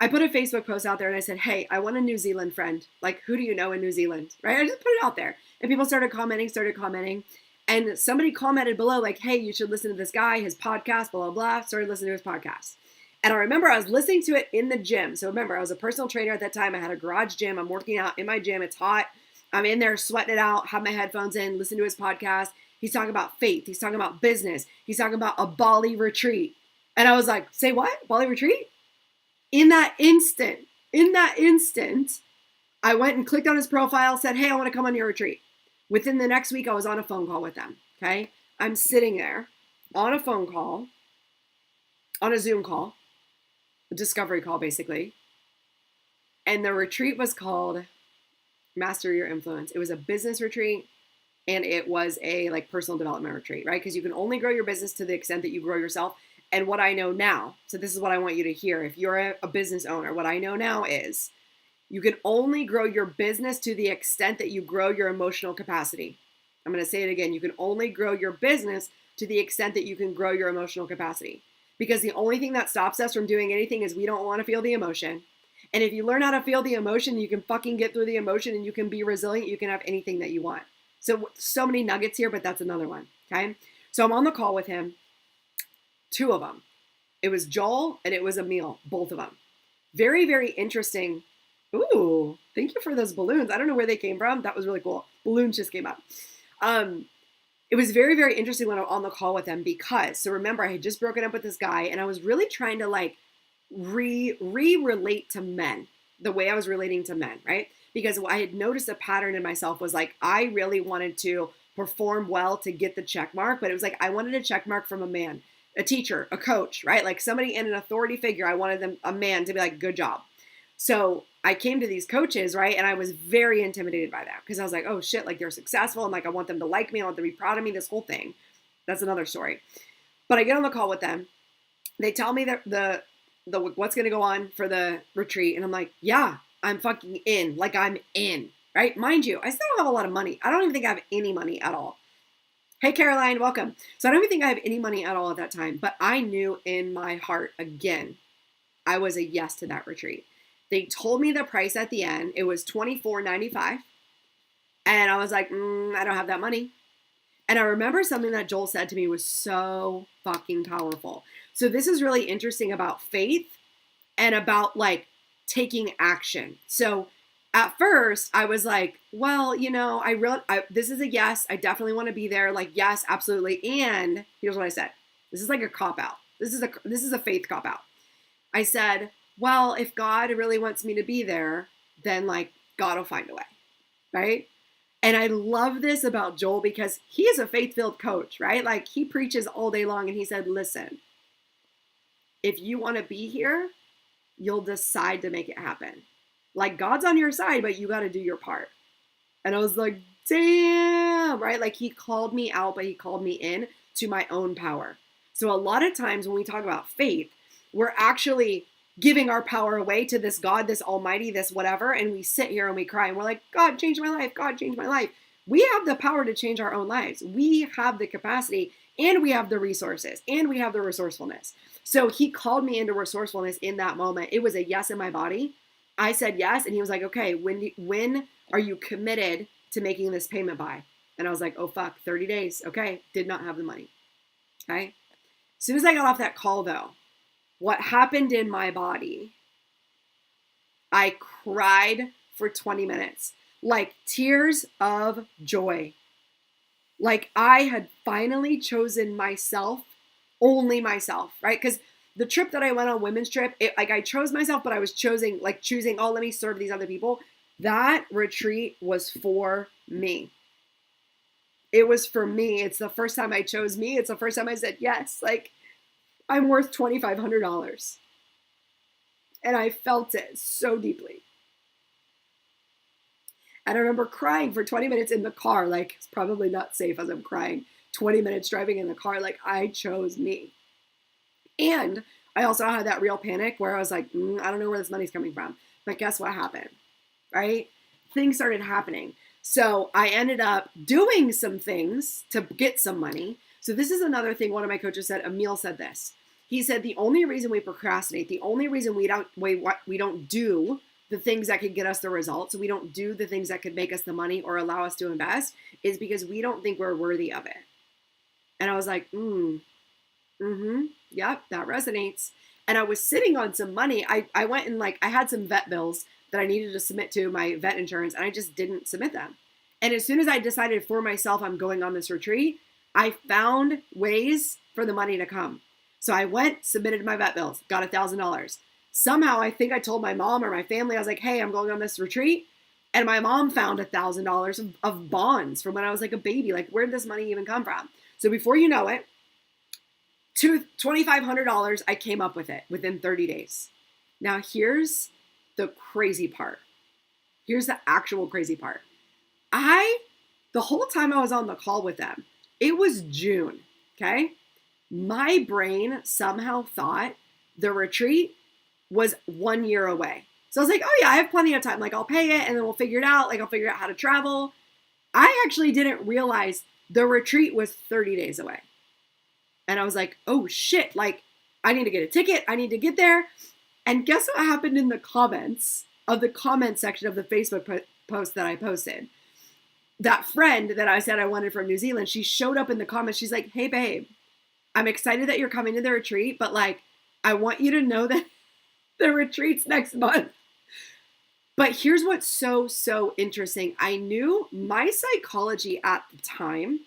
I put a Facebook post out there and I said, hey, I want a New Zealand friend. Like, who do you know in New Zealand, right? I just put it out there. And people started commenting. And somebody commented below like, hey, you should listen to this guy, his podcast, blah, blah, blah. Started listening to his podcast. And I remember I was listening to it in the gym. So remember, I was a personal trainer at that time. I had a garage gym. I'm working out in my gym. It's hot. I'm in there sweating it out, have my headphones in, listen to his podcast. He's talking about faith. He's talking about business. He's talking about a Bali retreat. And I was like, say what? Bali retreat? In that instant, I went and clicked on his profile, said, hey, I want to come on your retreat. Within the next week, I was on a phone call with them, okay? I'm sitting there on a phone call, on a Zoom call, a discovery call, basically. And the retreat was called Master Your Influence. It was a business retreat, and it was a like personal development retreat, right? Because you can only grow your business to the extent that you grow yourself. And what I know now, so this is what I want you to hear. If you're a business owner, what I know now is you can only grow your business to the extent that you grow your emotional capacity. I'm going to say it again. You can only grow your business to the extent that you can grow your emotional capacity. Because the only thing that stops us from doing anything is we don't want to feel the emotion. And if you learn how to feel the emotion, you can fucking get through the emotion and you can be resilient. You can have anything that you want. So many nuggets here, but that's another one. Okay. So I'm on the call with him. Two of them. It was Joel and it was Emil, both of them. Very, very interesting. Ooh, thank you for those balloons. I don't know where they came from. That was really cool. Balloons just came up. It was very, very interesting when I was on the call with them because, so remember, I had just broken up with this guy and I was really trying to like relate to men the way I was relating to men, right? Because I had noticed a pattern in myself was like, I really wanted to perform well to get the check mark, but it was like, I wanted a check mark from a man, a teacher, a coach, right? Like somebody in an authority figure. I wanted them, a man, to be like, good job. So I came to these coaches, right? And I was very intimidated by that because I was like, oh shit, like they're successful. I'm like, I want them to like me. I want them to be proud of me, this whole thing. That's another story. But I get on the call with them. They tell me that the what's going to go on for the retreat. And I'm like, yeah, I'm fucking in. Like I'm in, right? Mind you, I still don't have a lot of money. I don't even think I have any money at all. Hey, Caroline, welcome. So I don't even think I have any money at all at that time. But I knew in my heart, again, I was a yes to that retreat. They told me the price at the end. It was $24.95. And I was like, I don't have that money. And I remember something that Joel said to me was so fucking powerful. So this is really interesting about faith and about like taking action. So at first I was like, well, you know, this is a yes. I definitely want to be there. Like, yes, absolutely. And here's what I said. This is like a cop out. This is a faith cop out. I said, well, if God really wants me to be there, then like God will find a way, right? And I love this about Joel because he is a faith-filled coach, right? Like he preaches all day long and he said, listen, if you want to be here, you'll decide to make it happen. Like God's on your side, but you got to do your part. And I was like, damn, right? Like he called me out, but he called me in to my own power. So a lot of times when we talk about faith, we're actually giving our power away to this God, this almighty, this whatever. And we sit here and we cry and we're like, God, change my life. God, change my life. We have the power to change our own lives. We have the capacity and we have the resources and we have the resourcefulness. So he called me into resourcefulness in that moment. It was a yes in my body. I said yes. And he was like, okay, when are you committed to making this payment by? And I was like, oh, fuck, 30 days. Okay. Did not have the money. Okay. As soon as I got off that call though, what happened in my body, I cried for 20 minutes, like tears of joy. Like I had finally chosen myself, only myself, right? Because the trip that I went on, women's trip, like I chose myself, but I was choosing, oh, let me serve these other people. That retreat was for me. It was for me. It's the first time I chose me. It's the first time I said yes. Like, I'm worth $2,500. And I felt it so deeply. And I remember crying for 20 minutes in the car. Like, it's probably not safe as I'm crying. 20 minutes driving in the car. Like, I chose me. And I also had that real panic where I was like, I don't know where this money's coming from. But guess what happened? Right? Things started happening. So I ended up doing some things to get some money. So this is another thing one of my coaches said. Emil said this. He said the only reason we procrastinate, the only reason we don't do the things that could get us the results, we don't do the things that could make us the money or allow us to invest, is because we don't think we're worthy of it. And I was like, yep, that resonates. And I was sitting on some money. I went and I had some vet bills that I needed to submit to my vet insurance, and I just didn't submit them. And as soon as I decided for myself I'm going on this retreat, I found ways for the money to come. So I went, submitted my vet bills, got $1,000. Somehow I think I told my mom or my family, I was like, hey, I'm going on this retreat. And my mom found $1,000 of bonds from when I was like a baby. Like, where did this money even come from? So before you know it, $2,500, I came up with it within 30 days. Now here's the crazy part. Here's the actual crazy part. The whole time I was on the call with them, it was June, okay? My brain somehow thought the retreat was 1 year away. So I was like, oh yeah, I have plenty of time. Like I'll pay it and then we'll figure it out. Like I'll figure out how to travel. I actually didn't realize the retreat was 30 days away. And I was like, oh shit, like I need to get a ticket. I need to get there. And guess what happened in the comments of the comment section of the Facebook post that I posted? That friend that I said I wanted from New Zealand, she showed up in the comments. She's like, hey babe, I'm excited that you're coming to the retreat, but like, I want you to know that the retreat's next month. But here's what's so interesting. I knew my psychology at the time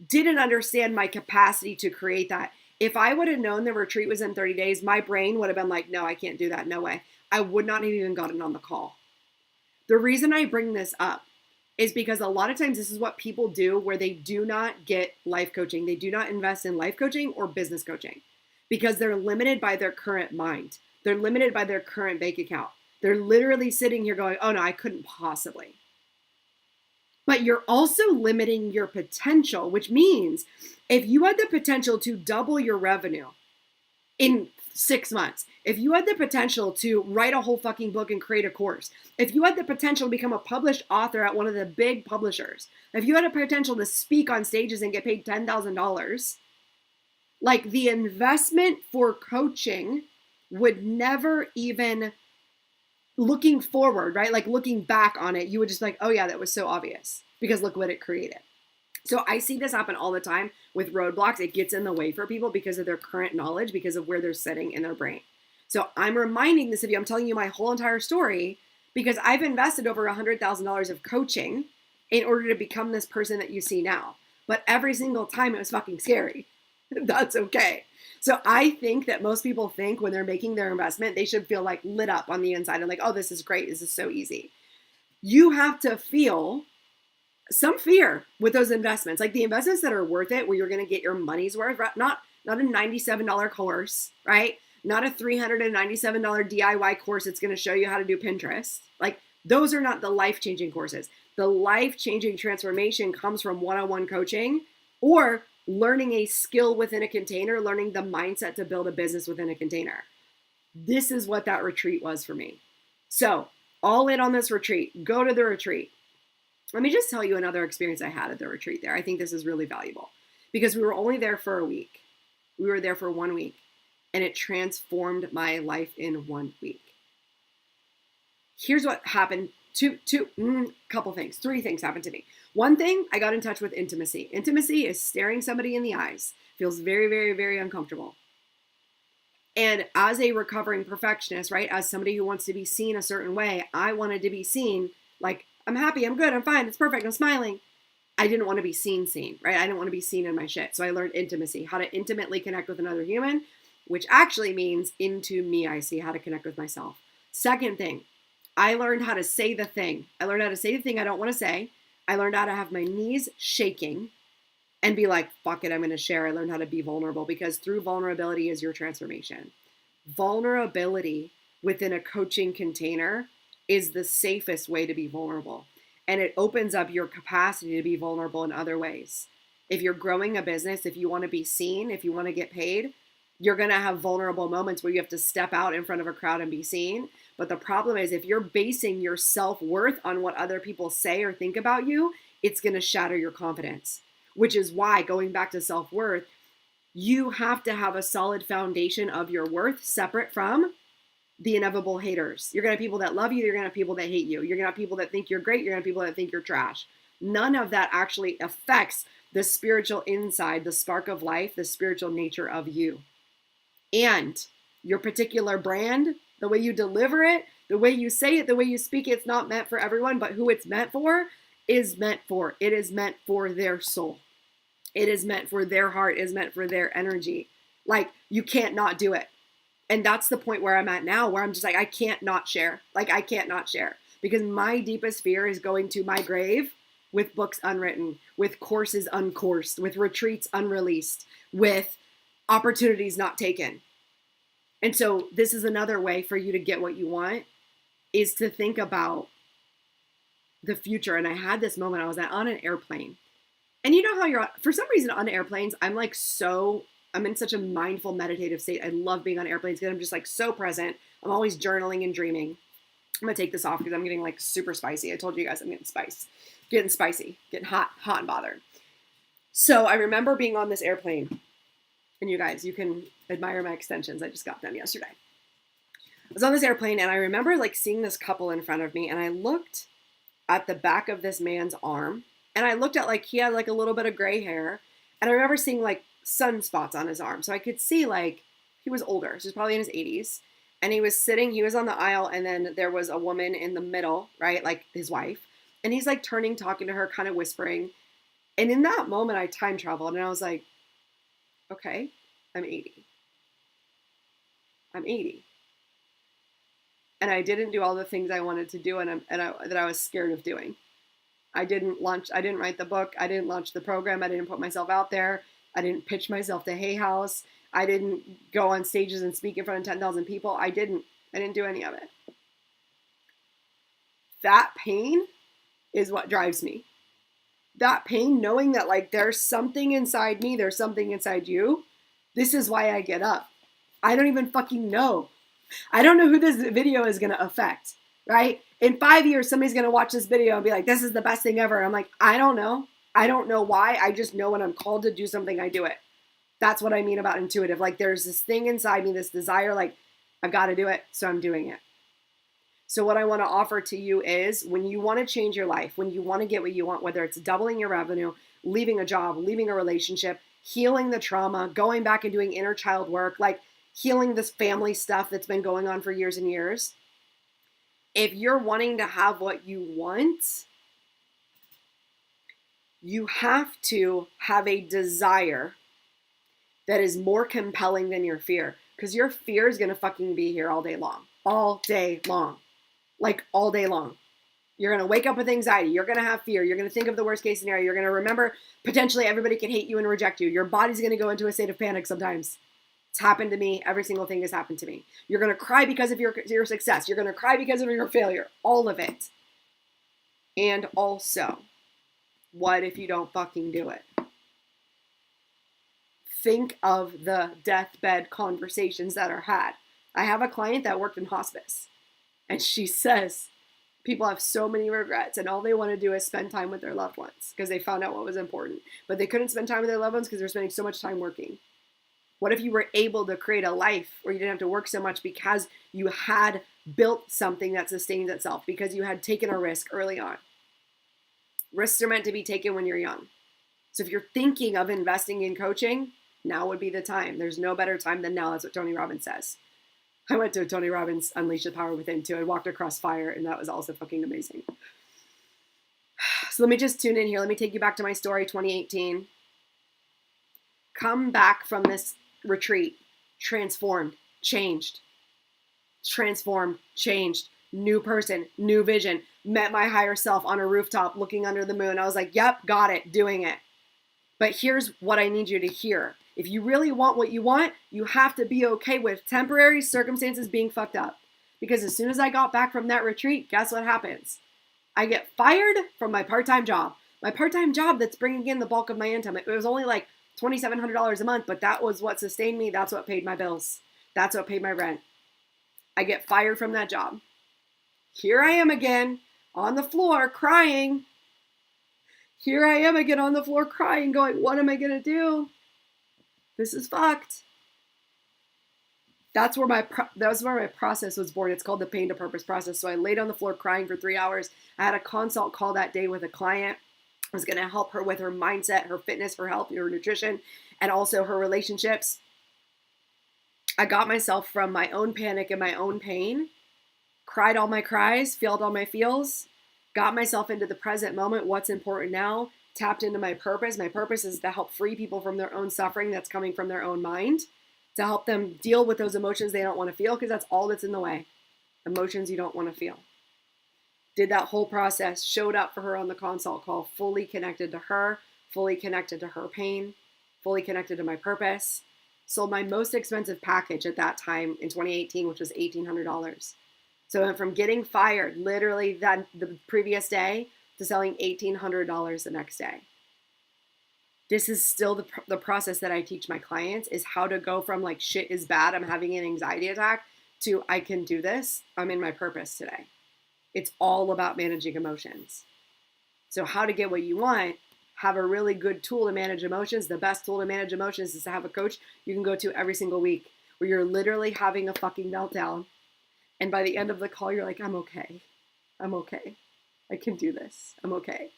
didn't understand my capacity to create that. If I would have known the retreat was in 30 days, my brain would have been like, no, I can't do that. No way. I would not have even gotten on the call. The reason I bring this up is because a lot of times this is what people do where they do not get life coaching. They do not invest in life coaching or business coaching because they're limited by their current mind. They're limited by their current bank account. They're literally sitting here going, oh no, I couldn't possibly. But you're also limiting your potential, which means if you had the potential to double your revenue in 6 months, if you had the potential to write a whole fucking book and create a course, if you had the potential to become a published author at one of the big publishers, if you had a potential to speak on stages and get paid $10,000, like the investment for coaching would never even, looking forward, right? Like looking back on it, you would just be like, oh yeah, that was so obvious because look what it created. So I see this happen all the time with roadblocks. It gets in the way for people because of their current knowledge, because of where they're sitting in their brain. So I'm reminding this of you. I'm telling you my whole entire story because I've invested over $100,000 of coaching in order to become this person that you see now. But every single time it was fucking scary. That's okay. So I think that most people think when they're making their investment, they should feel like lit up on the inside and like, oh, this is great. This is so easy. You have to feel some fear with those investments, like the investments that are worth it, where you're going to get your money's worth, not a $97 course, right? Not a $397 DIY course that's going to show you how to do Pinterest. Like those are not the life-changing courses. The life-changing transformation comes from one-on-one coaching or learning a skill within a container, learning the mindset to build a business within a container. This is what that retreat was for me. So all in on this retreat, go to the retreat. Let me just tell you another experience I had at the retreat there. I think this is really valuable because we were only there for a week. We were there for 1 week and it transformed my life in 1 week. Here's what happened. Couple things. 3 things happened to me. One thing, I got in touch with intimacy. Intimacy is staring somebody in the eyes. Feels very, very, very uncomfortable. And as a recovering perfectionist, right, as somebody who wants to be seen a certain way, I wanted to be seen like, I'm happy, I'm good, I'm fine, it's perfect, I'm smiling. I didn't want to be seen, right? I didn't want to be seen in my shit. So I learned intimacy, how to intimately connect with another human, which actually means into me, I see how to connect with myself. Second thing, I learned how to say the thing. I learned how to say the thing I don't want to say. I learned how to have my knees shaking and be like, fuck it, I'm going to share. I learned how to be vulnerable because through vulnerability is your transformation. Vulnerability within a coaching container is the safest way to be vulnerable. And it opens up your capacity to be vulnerable in other ways. If you're growing a business, if you want to be seen, if you want to get paid, you're going to have vulnerable moments where you have to step out in front of a crowd and be seen. But the problem is if you're basing your self-worth on what other people say or think about you, it's going to shatter your confidence, which is why, going back to self-worth, you have to have a solid foundation of your worth separate from the inevitable haters. You're going to have people that love you. You're going to have people that hate you. You're going to have people that think you're great. You're going to have people that think you're trash. None of that actually affects the spiritual inside, the spark of life, the spiritual nature of you. And your particular brand, the way you deliver it, the way you say it, the way you speak, it's not meant for everyone, but who it's meant for is meant for. It is meant for their soul. It is meant for their heart. It is meant for their energy. Like, you can't not do it. And that's the point where I'm at now, where I'm just like, I can't not share. Like, I can't not share. Because my deepest fear is going to my grave with books unwritten, with courses uncoursed, with retreats unreleased, with opportunities not taken. And so this is another way for you to get what you want, is to think about the future. And I had this moment, I was on an airplane. And you know how for some reason on airplanes, I'm like so I'm in such a mindful, meditative state. I love being on airplanes because I'm just like so present. I'm always journaling and dreaming. I'm gonna take this off because I'm getting like super spicy. I told you guys I'm getting spicy, getting hot and bothered. So I remember being on this airplane, and you guys, you can admire my extensions. I just got them yesterday. I was on this airplane, and I remember like seeing this couple in front of me, and I looked at the back of this man's arm, and I looked at like he had like a little bit of gray hair, and I remember seeing like sunspots on his arm, so I could see like he was older, so he was probably in his 80s, and he was on the aisle, and then there was a woman in the middle, right, like his wife, and he's like turning, talking to her, kind of whispering, and in that moment I time traveled, and I was like, okay, I'm 80. I'm 80. And I didn't do all the things I wanted to do that I was scared of doing. I didn't write the book. I didn't launch the program. I didn't put myself out there. I didn't pitch myself to Hay House. I didn't go on stages and speak in front of 10,000 people. I didn't do any of it. That pain is what drives me. That pain, knowing that like there's something inside me, there's something inside you. This is why I get up. I don't even fucking know. I don't know who this video is going to affect, right? In 5 years, somebody's going to watch this video and be like, this is the best thing ever. I'm like, I don't know. I don't know why. I just know when I'm called to do something, I do it. That's what I mean about intuitive. Like there's this thing inside me, this desire, like I've got to do it. So I'm doing it. So what I want to offer to you is when you want to change your life, when you want to get what you want, whether it's doubling your revenue, leaving a job, leaving a relationship, healing the trauma, going back and doing inner child work, like healing this family stuff that's been going on for years and years. If you're wanting to have what you want, you have to have a desire that is more compelling than your fear, because your fear is going to fucking be here all day long, like all day long. You're going to wake up with anxiety. You're going to have fear. You're going to think of the worst case scenario. You're going to remember potentially everybody could hate you and reject you. Your body's going to go into a state of panic sometimes. It's happened to me. Every single thing has happened to me. You're going to cry because of your success. You're going to cry because of your failure. All of it. And also, what if you don't fucking do it? Think of the deathbed conversations that are had. I have a client that worked in hospice, and she says people have so many regrets, and all they want to do is spend time with their loved ones because they found out what was important. But they couldn't spend time with their loved ones because they're spending so much time working. What if you were able to create a life where you didn't have to work so much because you had built something that sustains itself, because you had taken a risk early on? Risks are meant to be taken when you're young. So if you're thinking of investing in coaching, now would be the time. There's no better time than now. That's what Tony Robbins says. I went to a Tony Robbins Unleash the Power Within too. I walked across fire, and that was also fucking amazing. So let me just tune in here. Let me take you back to my story, 2018. Come back from this retreat, transformed, changed, new person, new vision, met my higher self on a rooftop looking under the moon. I was like, yep, got it, doing it. But here's what I need you to hear. If you really want what you want, you have to be okay with temporary circumstances being fucked up. Because as soon as I got back from that retreat, guess what happens? I get fired from my part-time job. My part-time job that's bringing in the bulk of my income. It was only like $2,700 a month, but that was what sustained me. That's what paid my bills. That's what paid my rent. I get fired from that job. Here I am again on the floor crying. Here I am again on the floor crying, going, what am I going to do? This is fucked. That was where my process was born. It's called the pain to purpose process. So I laid on the floor crying for 3 hours. I had a consult call that day with a client. I was going to help her with her mindset, her fitness, her health, her nutrition, and also her relationships. I got myself from my own panic and my own pain, cried all my cries, felt all my feels, got myself into the present moment, what's important now, tapped into my purpose. My purpose is to help free people from their own suffering that's coming from their own mind, to help them deal with those emotions they don't want to feel, because that's all that's in the way. Emotions you don't want to feel. Did that whole process, showed up for her on the consult call, fully connected to her, fully connected to her pain, fully connected to my purpose. Sold my most expensive package at that time in 2018, which was $1,800. So I went from getting fired literally the previous day to selling $1,800 the next day. This is still the process that I teach my clients, is how to go from like shit is bad, I'm having an anxiety attack, to I can do this, I'm in my purpose today. It's all about managing emotions. So how to get what you want, have a really good tool to manage emotions. The best tool to manage emotions is to have a coach you can go to every single week, where you're literally having a fucking meltdown. And by the end of the call, you're like, I'm okay. I'm okay. I can do this. I'm okay.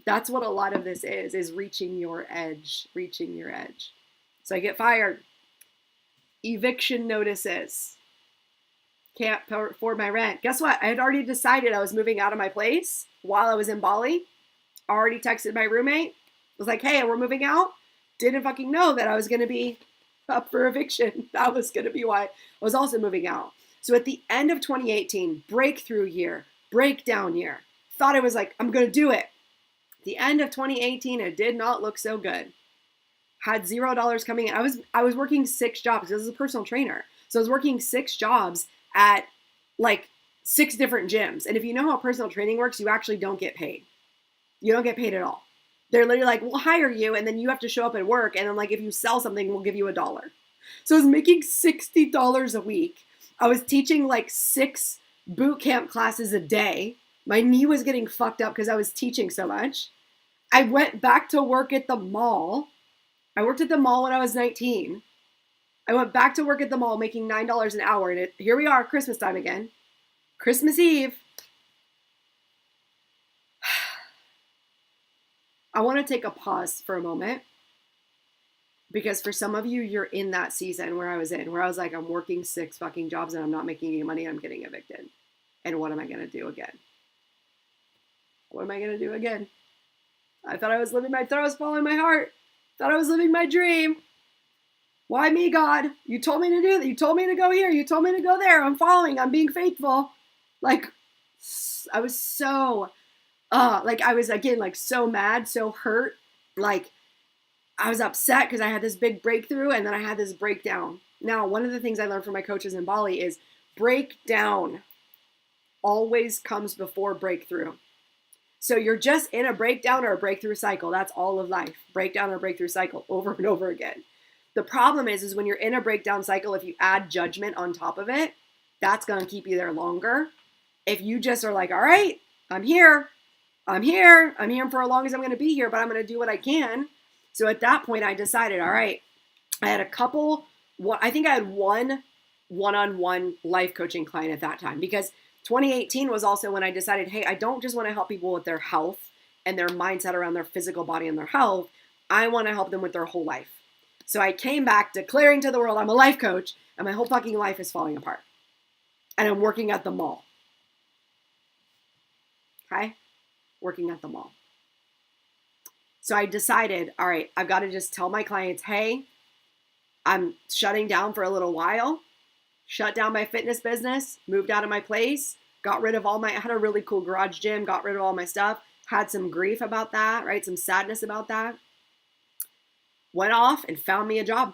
That's what a lot of this is reaching your edge, reaching your edge. So I get fired. Eviction notices. Can't afford my rent. Guess what? I had already decided I was moving out of my place while I was in Bali. Already texted my roommate. Was like, hey, we're moving out. Didn't fucking know that I was going to be up for eviction. That was going to be why I was also moving out. So at the end of 2018, breakthrough year, breakdown year, thought I was like, I'm going to do it. The end of 2018, it did not look so good. Had $0 coming in. I was working 6 jobs. This is a personal trainer. So I was working 6 jobs at like 6 different gyms. And if you know how personal training works, you actually don't get paid. You don't get paid at all. They're literally like, we'll hire you, and then you have to show up at work, and then like if you sell something, we'll give you $1. So I was making $60 a week. I was teaching like 6 boot camp classes a day. My knee was getting fucked up because I was teaching so much. I went back to work at the mall. I worked at the mall when I was 19. I went back to work at the mall making $9 an hour. And here we are, Christmas time again. Christmas Eve. I want to take a pause for a moment, because for some of you, you're in that season where I was in, where I was like, I'm working 6 fucking jobs and I'm not making any money. I'm getting evicted. And what am I going to do again? What am I going to do again? I thought I was following my heart. Thought I was living my dream. Why me, God? You told me to do that. You told me to go here. You told me to go there. I'm following. I'm being faithful. Like, I was so, I was again, like so mad, so hurt. Like, I was upset because I had this big breakthrough and then I had this breakdown. Now, one of the things I learned from my coaches in Bali is breakdown always comes before breakthrough. So you're just in a breakdown or a breakthrough cycle. That's all of life. Breakdown or breakthrough cycle over and over again. The problem is when you're in a breakdown cycle, if you add judgment on top of it, that's going to keep you there longer. If you just are like, all right, I'm here for as long as I'm going to be here, but I'm going to do what I can. So at that point, I decided, all right, I had I think I had one one-on-one life coaching client at that time, because 2018 was also when I decided, hey, I don't just want to help people with their health and their mindset around their physical body and their health. I want to help them with their whole life. So I came back declaring to the world, I'm a life coach, and my whole fucking life is falling apart. And I'm working at the mall. Okay? Working at the mall. So I decided, all right, I've got to just tell my clients, hey, I'm shutting down for a little while. Shut down my fitness business, moved out of my place, got rid of I had a really cool garage gym, got rid of all my stuff, had some grief about that, right? Some sadness about that. Went off and found me a job.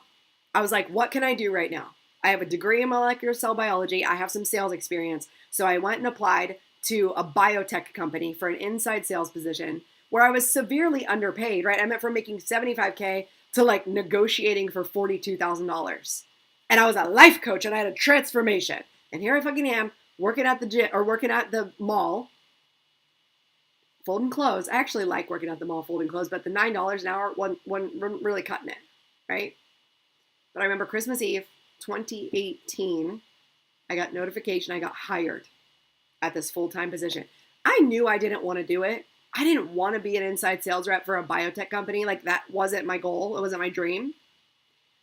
I was like, what can I do right now? I have a degree in molecular cell biology. I have some sales experience. So I went and applied to a biotech company for an inside sales position where I was severely underpaid, right? I went from making $75K to like negotiating for $42,000. And I was a life coach and I had a transformation. And here I fucking am working at the gym or working at the mall, folding clothes. I actually like working at the mall folding clothes, but the $9 an hour wasn't really cutting it, right? But I remember Christmas Eve, 2018, I got notification I got hired at this full-time position. I knew I didn't want to do it. I didn't want to be an inside sales rep for a biotech company. Like, that wasn't my goal. It wasn't my dream.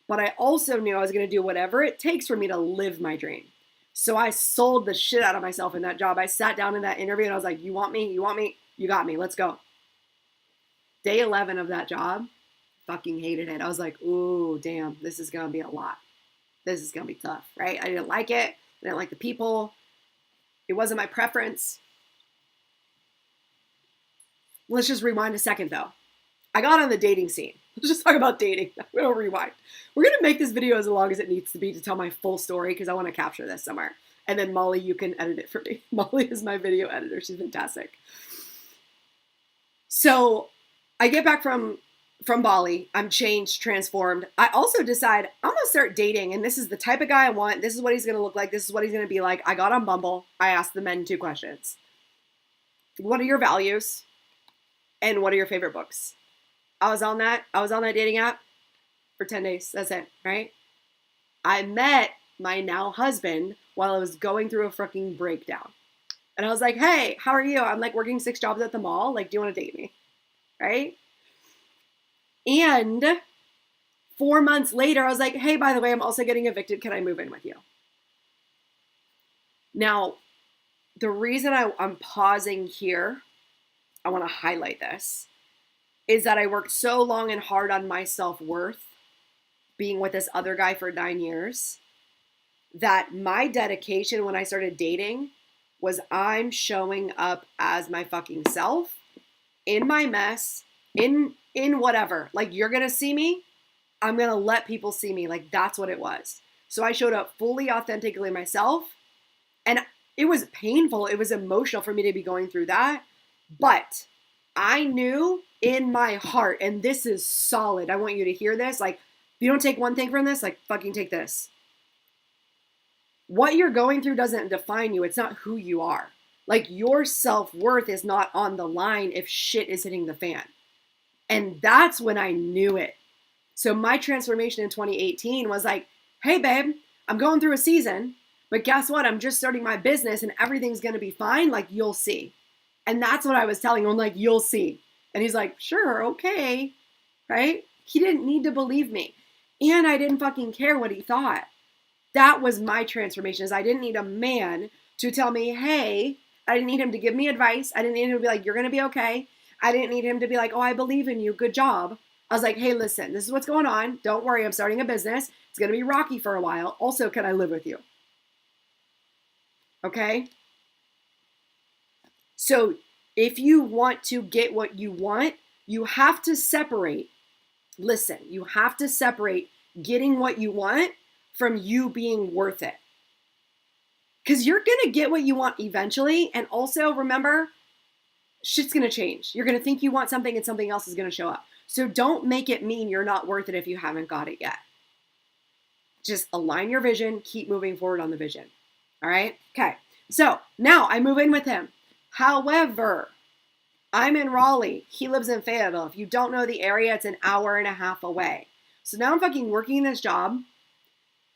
But I also knew I was going to do whatever it takes for me to live my dream. So I sold the shit out of myself in that job. I sat down in that interview and I was like, you want me? You want me? You got me. Let's go. Day 11 of that job, fucking hated it. I was like, ooh, damn, this is going to be a lot. This is going to be tough, right? I didn't like it. I didn't like the people. It wasn't my preference. Let's just rewind a second though. I got on the dating scene. Let's just talk about dating. We don't rewind. We're going to make this video as long as it needs to be to tell my full story because I want to capture this somewhere. And then Molly, you can edit it for me. Molly is my video editor. She's fantastic. So I get back from from Bali. I'm changed, transformed. I also decide I'm going to start dating, and this is the type of guy I want. This is what he's going to look like. This is what he's going to be like. I got on Bumble. I asked the men 2 questions. What are your values? And what are your favorite books? I was on that dating app for 10 days. That's it, right? I met my now husband while I was going through a freaking breakdown. And I was like, hey, how are you? I'm like working 6 jobs at the mall. Like, do you want to date me? Right? And 4 months later, I was like, hey, by the way, I'm also getting evicted. Can I move in with you? Now, the reason I'm pausing here, I want to highlight this, is that I worked so long and hard on my self-worth being with this other guy for 9 years that my dedication when I started dating was I'm showing up as my fucking self in my mess, in whatever. Like, you're going to see me, I'm going to let people see me. Like, that's what it was. So I showed up fully authentically myself, and it was painful. It was emotional for me to be going through that. But I knew in my heart, and this is solid. I want you to hear this. Like, if you don't take one thing from this, like, fucking take this. What you're going through doesn't define you. It's not who you are. Like, your self-worth is not on the line if shit is hitting the fan. And that's when I knew it. So my transformation in 2018 was like, hey, babe, I'm going through a season, but guess what? I'm just starting my business and everything's going to be fine. Like, you'll see. And that's what I was telling him. I'm like, you'll see. And he's like, sure, okay. Right? He didn't need to believe me. And I didn't fucking care what he thought. That was my transformation, is I didn't need a man to tell me, hey, I didn't need him to give me advice. I didn't need him to be like, you're going to be okay. I didn't need him to be like, oh, I believe in you. Good job. I was like, hey, listen, this is what's going on. Don't worry. I'm starting a business. It's going to be rocky for a while. Also, can I live with you? Okay. So if you want to get what you want, you have to separate. Listen, you have to separate getting what you want from you being worth it. Because you're going to get what you want eventually. And also remember, shit's going to change. You're going to think you want something and something else is going to show up. So don't make it mean you're not worth it if you haven't got it yet. Just align your vision, keep moving forward on the vision. All right? Okay. So now I move in with him. However, I'm in Raleigh. He lives in Fayetteville. If you don't know the area, it's an hour and a half away. So now I'm fucking working this job.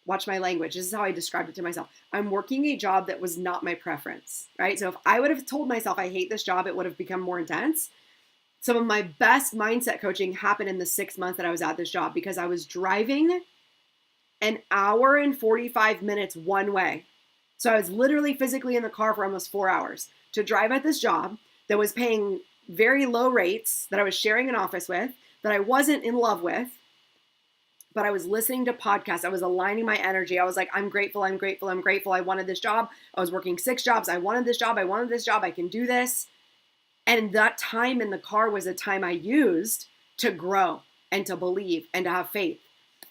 Watch my language. This is how I described it to myself. I'm working a job that was not my preference, right? So if I would have told myself I hate this job, it would have become more intense. Some of my best mindset coaching happened in the 6 months that I was at this job because I was driving an hour and 45 minutes one way. So I was literally physically in the car for almost 4 hours to drive at this job that was paying very low rates, that I was sharing an office with, that I wasn't in love with, but I was listening to podcasts. I was aligning my energy. I was like, I'm grateful, I'm grateful, I'm grateful. I wanted this job. I was working 6 jobs. I wanted this job. I wanted this job. I can do this. And that time in the car was a time I used to grow and to believe and to have faith.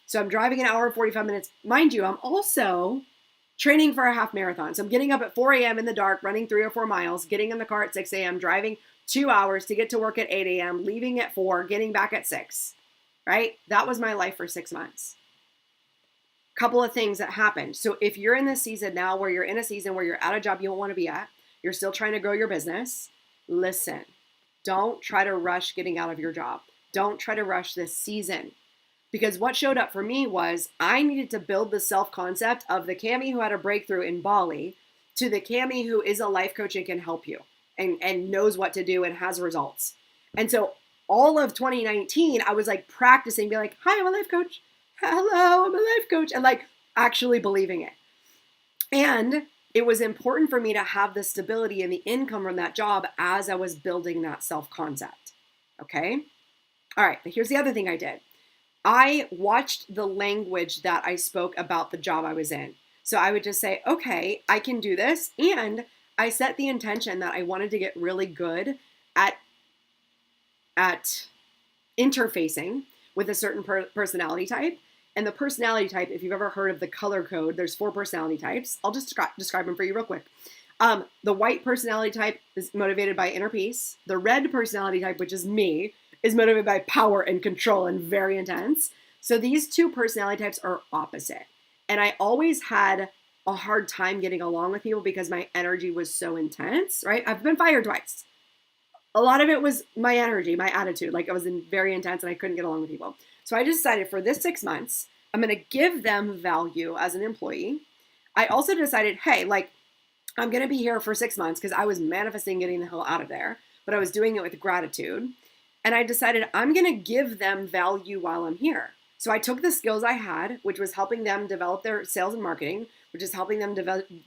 So I'm driving an hour and 45 minutes. Mind you, I'm also training for a half marathon. So I'm getting up at 4 a.m. in the dark, running 3 or 4 miles, getting in the car at 6 a.m., driving 2 hours to get to work at 8 a.m., leaving at 4, getting back at 6. Right? That was my life for 6 months. Couple of things that happened. So if you're in this season now where you're in a season where you're at a job you don't want to be at, you're still trying to grow your business, listen, don't try to rush getting out of your job. Don't try to rush this season. Because what showed up for me was I needed to build the self-concept of the Cami who had a breakthrough in Bali to the Cami who is a life coach and can help you and knows what to do and has results. And so all of 2019, I was like practicing, be like, hi, I'm a life coach. Hello, I'm a life coach. And like actually believing it. And it was important for me to have the stability and the income from that job as I was building that self-concept. Okay. All right. But here's the other thing I did. I watched the language that I spoke about the job I was in. So I would just say, okay, I can do this. And I set the intention that I wanted to get really good at interfacing with a certain personality type. And the personality type, if you've ever heard of the color code, there's 4 personality types. I'll just describe them for you real quick. The white personality type is motivated by inner peace. The red personality type, which is me, is motivated by power and control and very intense. So these two personality types are opposite. And I always had a hard time getting along with people because my energy was so intense, right? I've been fired twice. A lot of it was my energy, my attitude. Like I was very intense and I couldn't get along with people. So I decided for this 6 months, I'm going to give them value as an employee. I also decided, hey, like I'm going to be here for 6 months because I was manifesting getting the hell out of there, but I was doing it with gratitude. And I decided I'm going to give them value while I'm here. So I took the skills I had, which was helping them develop their sales and marketing, which is helping them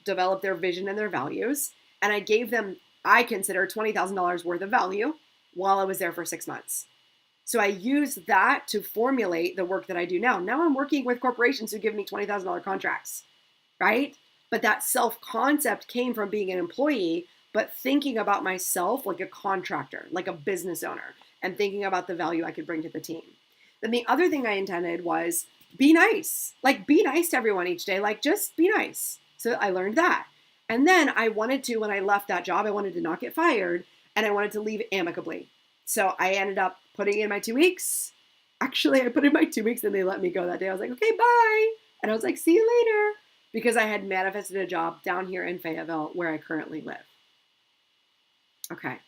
develop their vision and their values. And I gave them, I consider $20,000 worth of value while I was there for 6 months. So I used that to formulate the work that I do now. Now I'm working with corporations who give me $20,000 contracts, right? But that self-concept came from being an employee, but thinking about myself like a contractor, like a business owner, and thinking about the value I could bring to the team. Then the other thing I intended was be nice. Like be nice to everyone each day. Like just be nice. So I learned that. And then I wanted to, when I left that job, I wanted to not get fired and I wanted to leave amicably. So I ended up putting in my 2 weeks. Actually, I put in my 2 weeks and they let me go that day. I was like, okay, bye. And I was like, see you later. Because I had manifested a job down here in Fayetteville where I currently live. Okay, I'm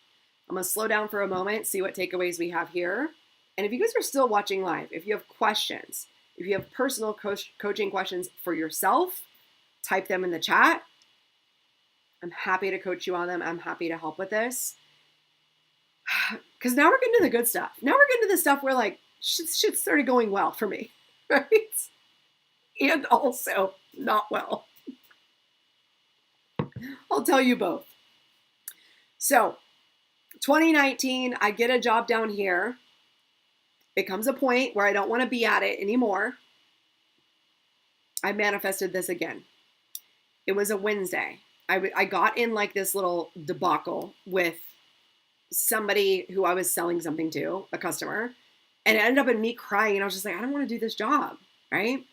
going to slow down for a moment, see what takeaways we have here. And if you guys are still watching live, if you have questions, if you have personal coaching questions for yourself, type them in the chat. I'm happy to coach you on them. I'm happy to help with this. Because now we're getting to the good stuff. Now we're getting to the stuff where like shit started going well for me, right? And also not well. I'll tell you both. So 2019, I get a job down here. It comes a point where I don't want to be at it anymore. I manifested this again. It was a Wednesday. I got in like this little debacle with somebody who I was selling something to, a customer, and it ended up in me crying. And I was just like, I don't want to do this job, right?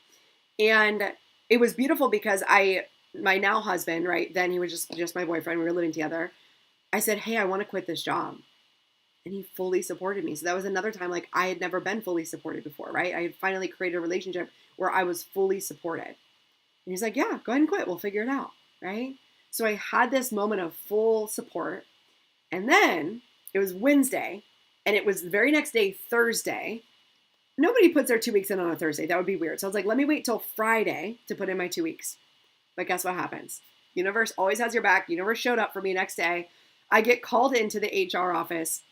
And it was beautiful because my now husband, right, then he was just my boyfriend. We were living together. I said, hey, I want to quit this job. And he fully supported me. So that was another time like I had never been fully supported before, right? I had finally created a relationship where I was fully supported. And he's like, yeah, go ahead and quit. We'll figure it out, right? So I had this moment of full support. And then it was Wednesday, and it was the very next day, Thursday. Nobody puts their 2 weeks in on a Thursday. That would be weird. So I was like, let me wait till Friday to put in my 2 weeks. But guess what happens? Universe always has your back. Universe showed up for me next day. I get called into the HR office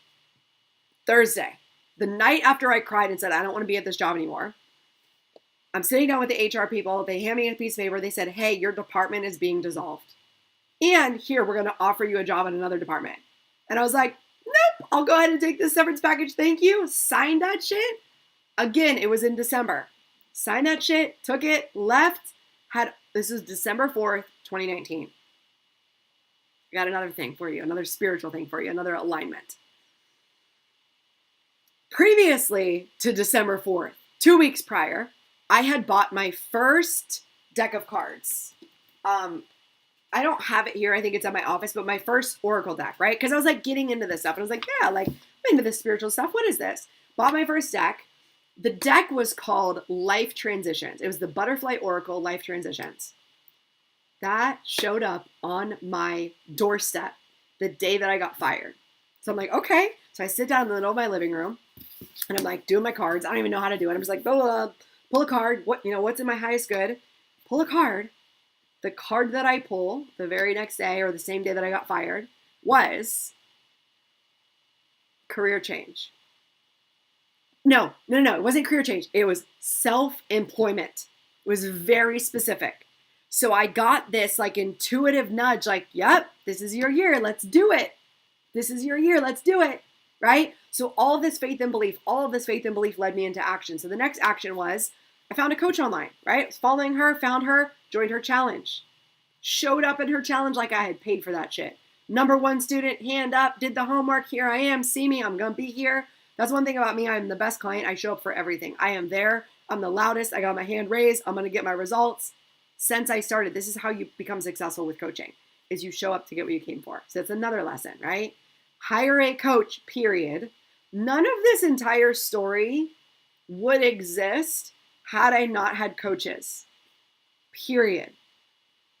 Thursday, the night after I cried and said, I don't want to be at this job anymore. I'm sitting down with the HR people. They hand me a piece of paper. They said, hey, your department is being dissolved. And here, we're going to offer you a job in another department. And I was like, nope, I'll go ahead and take this severance package. Thank you. Signed that shit. Again, it was in December. Signed that shit, took it, left. This is December 4th, 2019. I got another thing for you, another spiritual thing for you, another alignment. Previously to December 4th, 2 weeks prior, I had bought my first deck of cards. I don't have it here. I think it's at my office, but my first Oracle deck, right? Because I was like getting into this stuff and I was like, yeah, like I'm into this spiritual stuff. What is this? Bought my first deck. The deck was called Life Transitions. It was the Butterfly Oracle Life Transitions. That showed up on my doorstep the day that I got fired. So I'm like, okay. So I sit down in the middle of my living room and I'm like doing my cards. I don't even know how to do it. I'm just like, blah, blah, blah. Pull a card. What's in my highest good? Pull a card. The card that I pull the very next day or the same day that I got fired was career change. No. It wasn't career change. It was self-employment. It was very specific. So I got this like intuitive nudge, like, yep, this is your year. Let's do it. This is your year. Let's do it. Right? So all of this faith and belief led me into action. So the next action was I found a coach online, right? I was following her, found her, joined her challenge. Showed up in her challenge like I had paid for that shit. Number 1 student, hand up, did the homework. Here I am. See me. I'm going to be here. That's one thing about me. I'm the best client. I show up for everything. I am there. I'm the loudest. I got my hand raised. I'm going to get my results. Since I started, this is how you become successful with coaching, is you show up to get what you came for. So it's another lesson, right? Hire a coach, period. None of this entire story would exist had I not had coaches. Period.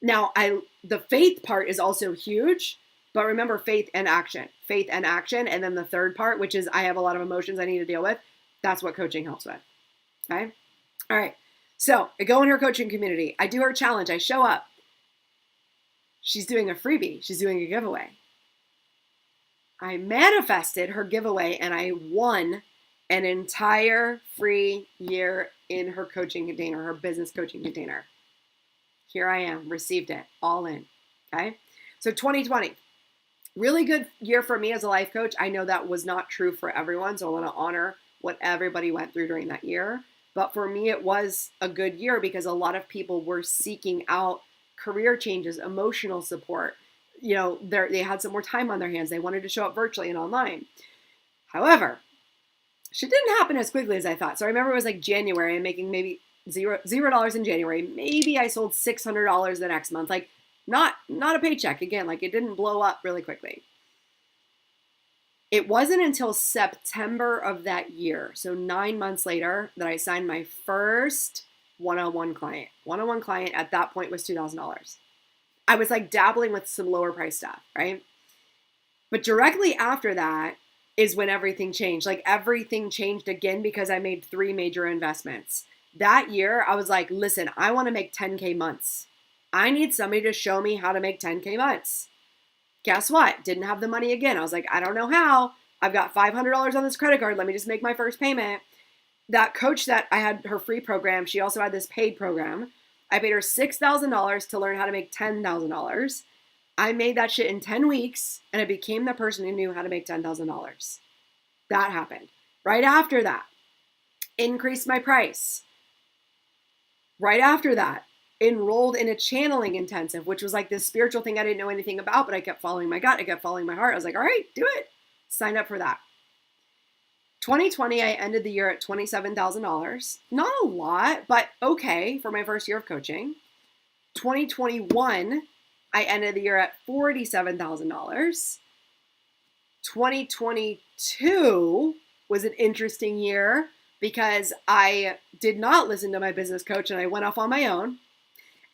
Now, the faith part is also huge, but remember faith and action, and then the third part, which is I have a lot of emotions I need to deal with. That's what coaching helps with. Okay. All right. So I go in her coaching community. I do her challenge. I show up. She's doing a freebie. She's doing a giveaway. I manifested her giveaway and I won an entire free year in her coaching container, her business coaching container. Here I am, received it, all in. Okay. So 2020, really good year for me as a life coach. I know that was not true for everyone, so I want to honor what everybody went through during that year. But for me, it was a good year because a lot of people were seeking out career changes, emotional support. You know, they had some more time on their hands. They wanted to show up virtually and online. However, shit didn't happen as quickly as I thought. So I remember it was like January. I'm making maybe $0 in January. Maybe I sold $600 the next month. Like not a paycheck. Again, like it didn't blow up really quickly. It wasn't until September of that year, so 9 months later, that I signed my first one-on-one client. One-on-one client at that point was $2,000. I was like dabbling with some lower price stuff, right? But directly after that is when everything changed. Like everything changed again because I made 3 major investments. That year, I was like, listen, I want to make 10K months. I need somebody to show me how to make 10K months. Guess what? Didn't have the money again. I was like, I don't know how. I've got $500 on this credit card. Let me just make my first payment. That coach that I had her free program, she also had this paid program. I paid her $6,000 to learn how to make $10,000. I made that shit in 10 weeks and I became the person who knew how to make $10,000. That happened. Right after that, increased my price. Right after that, enrolled in a channeling intensive, which was like this spiritual thing I didn't know anything about, but I kept following my gut. I kept following my heart. I was like, all right, do it. Signed up for that. 2020, I ended the year at $27,000. Not a lot, but okay for my first year of coaching. 2021, I ended the year at $47,000. 2022 was an interesting year because I did not listen to my business coach and I went off on my own.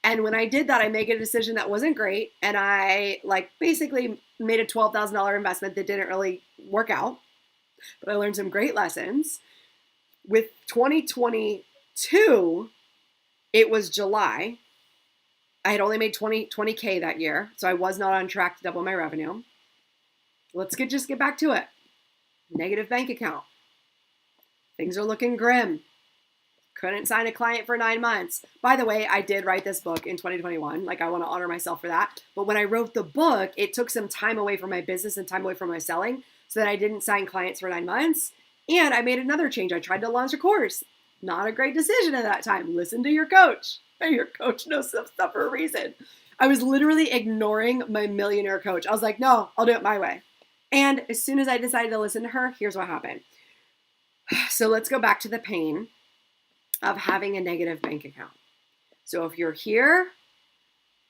And when I did that, I made a decision that wasn't great. And I basically made a $12,000 investment that didn't really work out. But I learned some great lessons. With 2022, it was July. I had only made 20K that year. So I was not on track to double my revenue. Let's just get back to it. Negative bank account. Things are looking grim. Couldn't sign a client for 9 months. By the way, I did write this book in 2021. Like, I want to honor myself for that. But when I wrote the book, it took some time away from my business and time away from my selling so that I didn't sign clients for 9 months. And I made another change. I tried to launch a course. Not a great decision at that time. Listen to your coach. Your coach knows some stuff for a reason. I was literally ignoring my millionaire coach. I was like, no, I'll do it my way. And as soon as I decided to listen to her, here's what happened. So let's go back to the pain of having a negative bank account. So if you're here,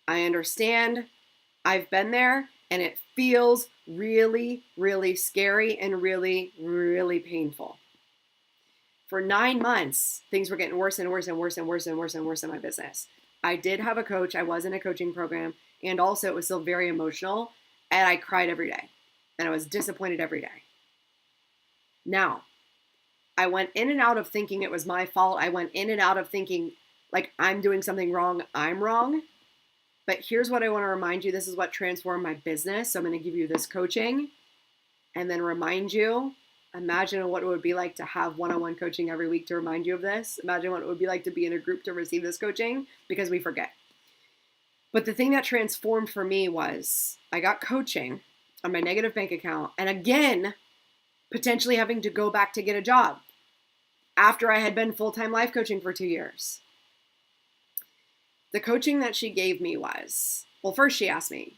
I understand. I've been there and it feels really, really scary and really, really painful. For 9 months, things were getting worse and worse and worse and worse and worse and worse in my business. I did have a coach. I was in a coaching program, and also it was still very emotional, and I cried every day, and I was disappointed every day. Now, I went in and out of thinking it was my fault. I went in and out of thinking like I'm doing something wrong. I'm wrong. But here's what I want to remind you. This is what transformed my business. So I'm going to give you this coaching and then remind you. Imagine what it would be like to have one-on-one coaching every week to remind you of this. Imagine what it would be like to be in a group to receive this coaching, because we forget. But the thing that transformed for me was I got coaching on my negative bank account, and again, potentially having to go back to get a job after I had been full-time life coaching for 2 years. The coaching that she gave me was, well, first she asked me,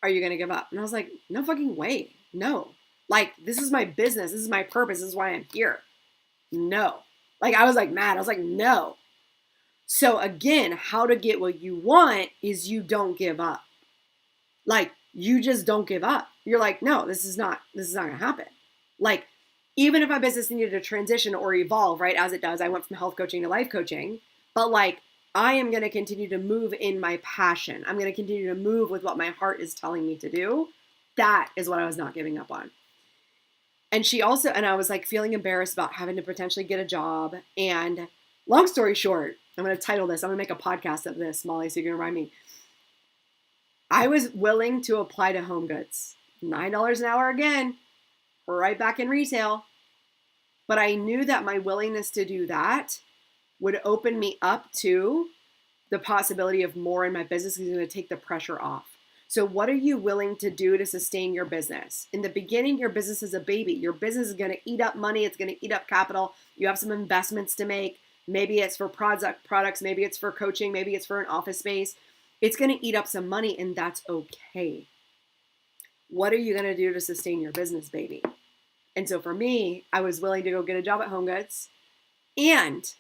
are you going to give up? And I was like, no fucking way. No. Like, this is my business. This is my purpose. This is why I'm here. No. Like, I was like mad. I was like, no. So again, how to get what you want is you don't give up. Like, you just don't give up. You're like, no, this is not going to happen. Like, even if my business needed to transition or evolve, right, as it does, I went from health coaching to life coaching, but like, I am going to continue to move in my passion. I'm going to continue to move with what my heart is telling me to do. That is what I was not giving up on. And I was like feeling embarrassed about having to potentially get a job. And long story short, I'm going to title this, I'm going to make a podcast of this, Molly, so you can remind me. I was willing to apply to Home Goods. $9 an hour again, right back in retail. But I knew that my willingness to do that would open me up to the possibility of more in my business. Is going to take the pressure off. So what are you willing to do to sustain your business? In the beginning, your business is a baby. Your business is going to eat up money. It's going to eat up capital. You have some investments to make. Maybe it's for products. Maybe it's for coaching. Maybe it's for an office space. It's going to eat up some money, and that's okay. What are you going to do to sustain your business, baby? And so for me, I was willing to go get a job at Home Goods, and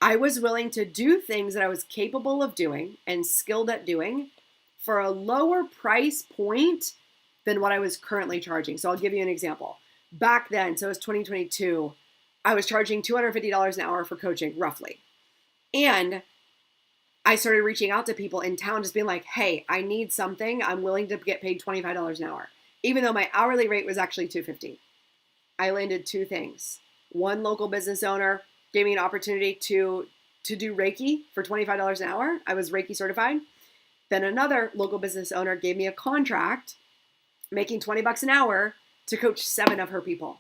I was willing to do things that I was capable of doing and skilled at doing for a lower price point than what I was currently charging. So I'll give you an example. Back then, so it was 2022, I was charging $250 an hour for coaching, roughly. And I started reaching out to people in town, just being like, hey, I need something. I'm willing to get paid $25 an hour, even though my hourly rate was actually $250. I landed two things. One local business owner gave me an opportunity to do Reiki for $25 an hour. I was Reiki certified. Then another local business owner gave me a contract making $20 an hour to coach 7 of her people.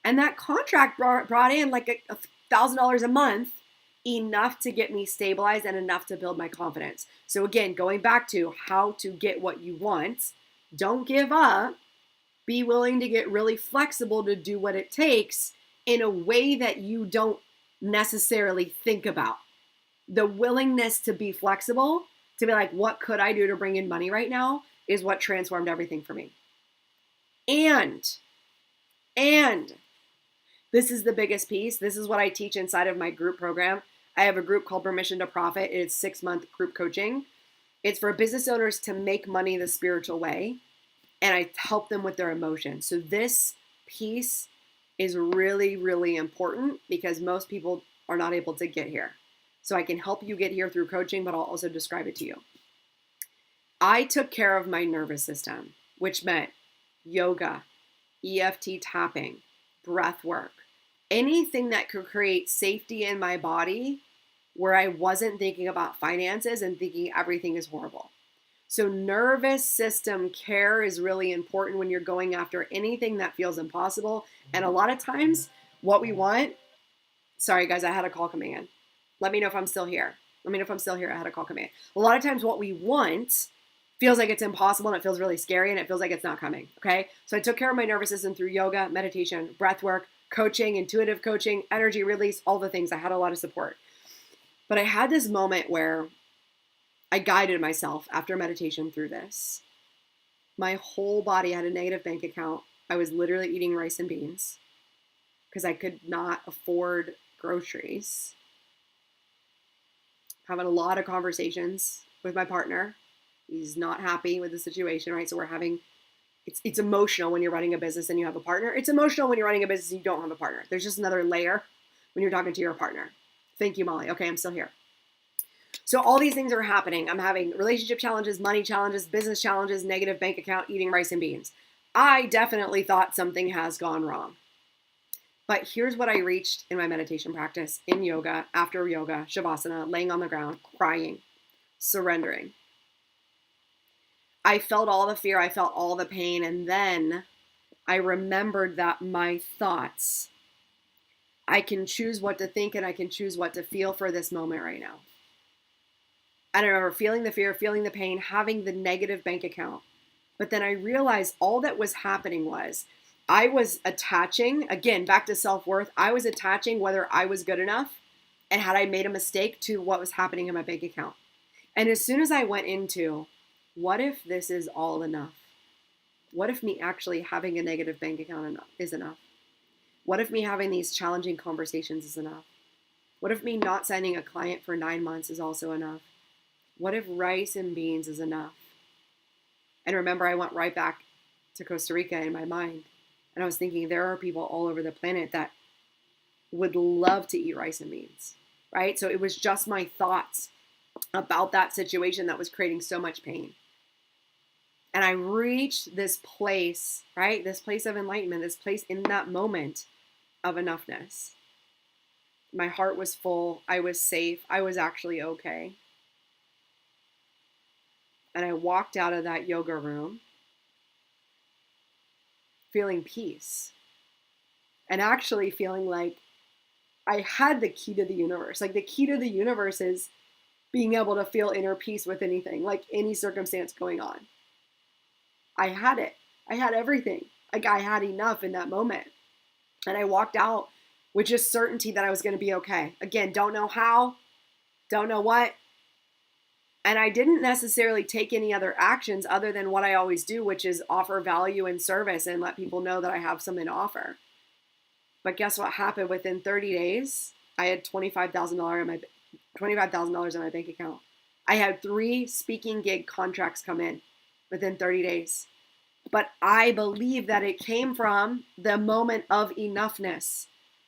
And that contract brought in like $1,000 a month, enough to get me stabilized and enough to build my confidence. So again, going back to how to get what you want, don't give up. Be willing to get really flexible to do what it takes in a way that you don't necessarily think about. The willingness to be flexible, to be like, what could I do to bring in money right now, is what transformed everything for me. And this is the biggest piece. This is what I teach inside of my group program. I have a group called Permission to Profit. It's 6-month group coaching. It's for business owners to make money the spiritual way. And I help them with their emotions. So this piece is really, really important because most people are not able to get here. So I can help you get here through coaching, but I'll also describe it to you. I took care of my nervous system, which meant yoga, EFT tapping, breath work, anything that could create safety in my body where I wasn't thinking about finances and thinking everything is horrible. So nervous system care is really important when you're going after anything that feels impossible. And a lot of times what we want, sorry guys, I had a call coming in. Let me know if I'm still here. I had a call coming in. A lot of times what we want feels like it's impossible and it feels really scary and it feels like it's not coming, okay? So I took care of my nervous system through yoga, meditation, breath work, coaching, intuitive coaching, energy release, all the things. I had a lot of support. But I had this moment where I guided myself after meditation through this. My whole body had a negative bank account. I was literally eating rice and beans because I could not afford groceries. Having a lot of conversations with my partner. He's not happy with the situation, right? So we're having, it's emotional when you're running a business and you have a partner. It's emotional when you're running a business and you don't have a partner. There's just another layer when you're talking to your partner. Thank you, Molly. Okay, I'm still here. So all these things are happening. I'm having relationship challenges, money challenges, business challenges, negative bank account, eating rice and beans. I definitely thought something has gone wrong. But here's what I reached in my meditation practice, in yoga, after yoga, Shavasana, laying on the ground, crying, surrendering. I felt all the fear, I felt all the pain, and then I remembered that my thoughts, I can choose what to think and I can choose what to feel for this moment right now. I remember feeling the fear, feeling the pain, having the negative bank account. But then I realized all that was happening was I was attaching, again, back to self-worth, I was attaching whether I was good enough and had I made a mistake to what was happening in my bank account. And as soon as I went into, what if this is all enough? What if me actually having a negative bank account is enough? What if me having these challenging conversations is enough? What if me not signing a client for 9 months is also enough? What if rice and beans is enough? And remember, I went right back to Costa Rica in my mind. And I was thinking there are people all over the planet that would love to eat rice and beans, right? So it was just my thoughts about that situation that was creating so much pain. And I reached this place, right? This place of enlightenment, this place in that moment of enoughness. My heart was full. I was safe. I was actually okay. And I walked out of that yoga room feeling peace and actually feeling like I had the key to the universe. Like the key to the universe is being able to feel inner peace with anything, like any circumstance going on. I had it. I had everything. Like I had enough in that moment. And I walked out with just certainty that I was going to be okay. Again, don't know how, don't know what. And I didn't necessarily take any other actions other than what I always do, which is offer value and service and let people know that I have something to offer. But guess what happened? Within 30 days, I had $25,000 in my bank account. I had 3 speaking gig contracts come in within 30 days. But I believe that it came from the moment of enoughness.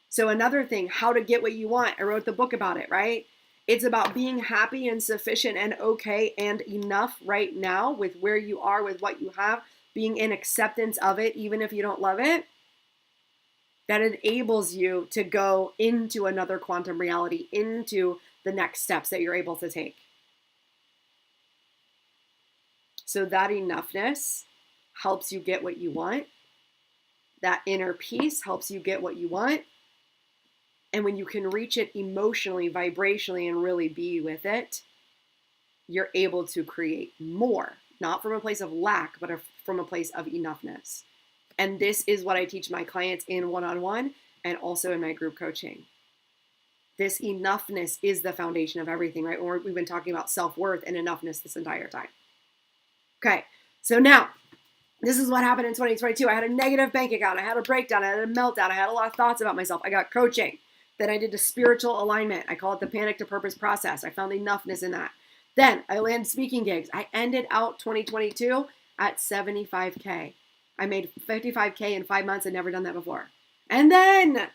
So another thing, how to get what you want. I wrote the book about it, right? It's about being happy and sufficient and okay and enough right now with where you are, with what you have, being in acceptance of it, even if you don't love it. That enables you to go into another quantum reality, into the next steps that you're able to take. So that enoughness helps you get what you want. That inner peace helps you get what you want. And when you can reach it emotionally, vibrationally, and really be with it, you're able to create more, not from a place of lack, but from a place of enoughness. And this is what I teach my clients in one-on-one and also in my group coaching. This enoughness is the foundation of everything, right? We've been talking about self-worth and enoughness this entire time. Okay, so now, this is what happened in 2022. I had a negative bank account. I had a breakdown. I had a meltdown. I had a lot of thoughts about myself. I got coaching. Then I did a spiritual alignment. I call it the panic to purpose process. I found enoughness in that. Then I landed speaking gigs. I ended out 2022 at 75K. I made 55K in 5 months. I'd never done that before. And then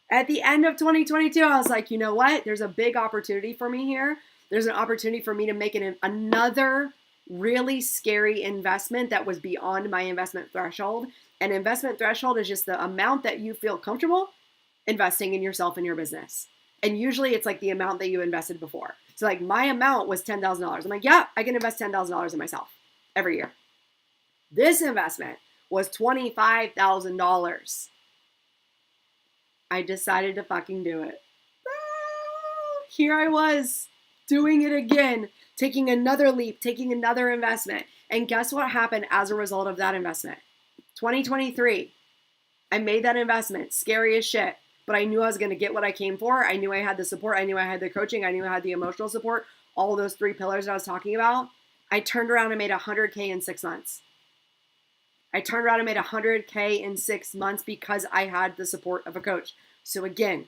at the end of 2022, I was like, you know what? There's a big opportunity for me here. There's an opportunity for me to make another really scary investment that was beyond my investment threshold. An investment threshold is just the amount that you feel comfortable investing in yourself and your business. And usually it's like the amount that you invested before. So like my amount was $10,000. I'm like, yeah, I can invest $10,000 in myself every year. This investment was $25,000. I decided to fucking do it. Here I was doing it again, taking another leap, taking another investment. And guess what happened as a result of that investment? 2023, I made that investment, scary as shit, but I knew I was going to get what I came for. I knew I had the support. I knew I had the coaching. I knew I had the emotional support, all those 3 pillars that I was talking about. I turned around and made 100K in 6 months. I turned around and made 100K in 6 months because I had the support of a coach. So again,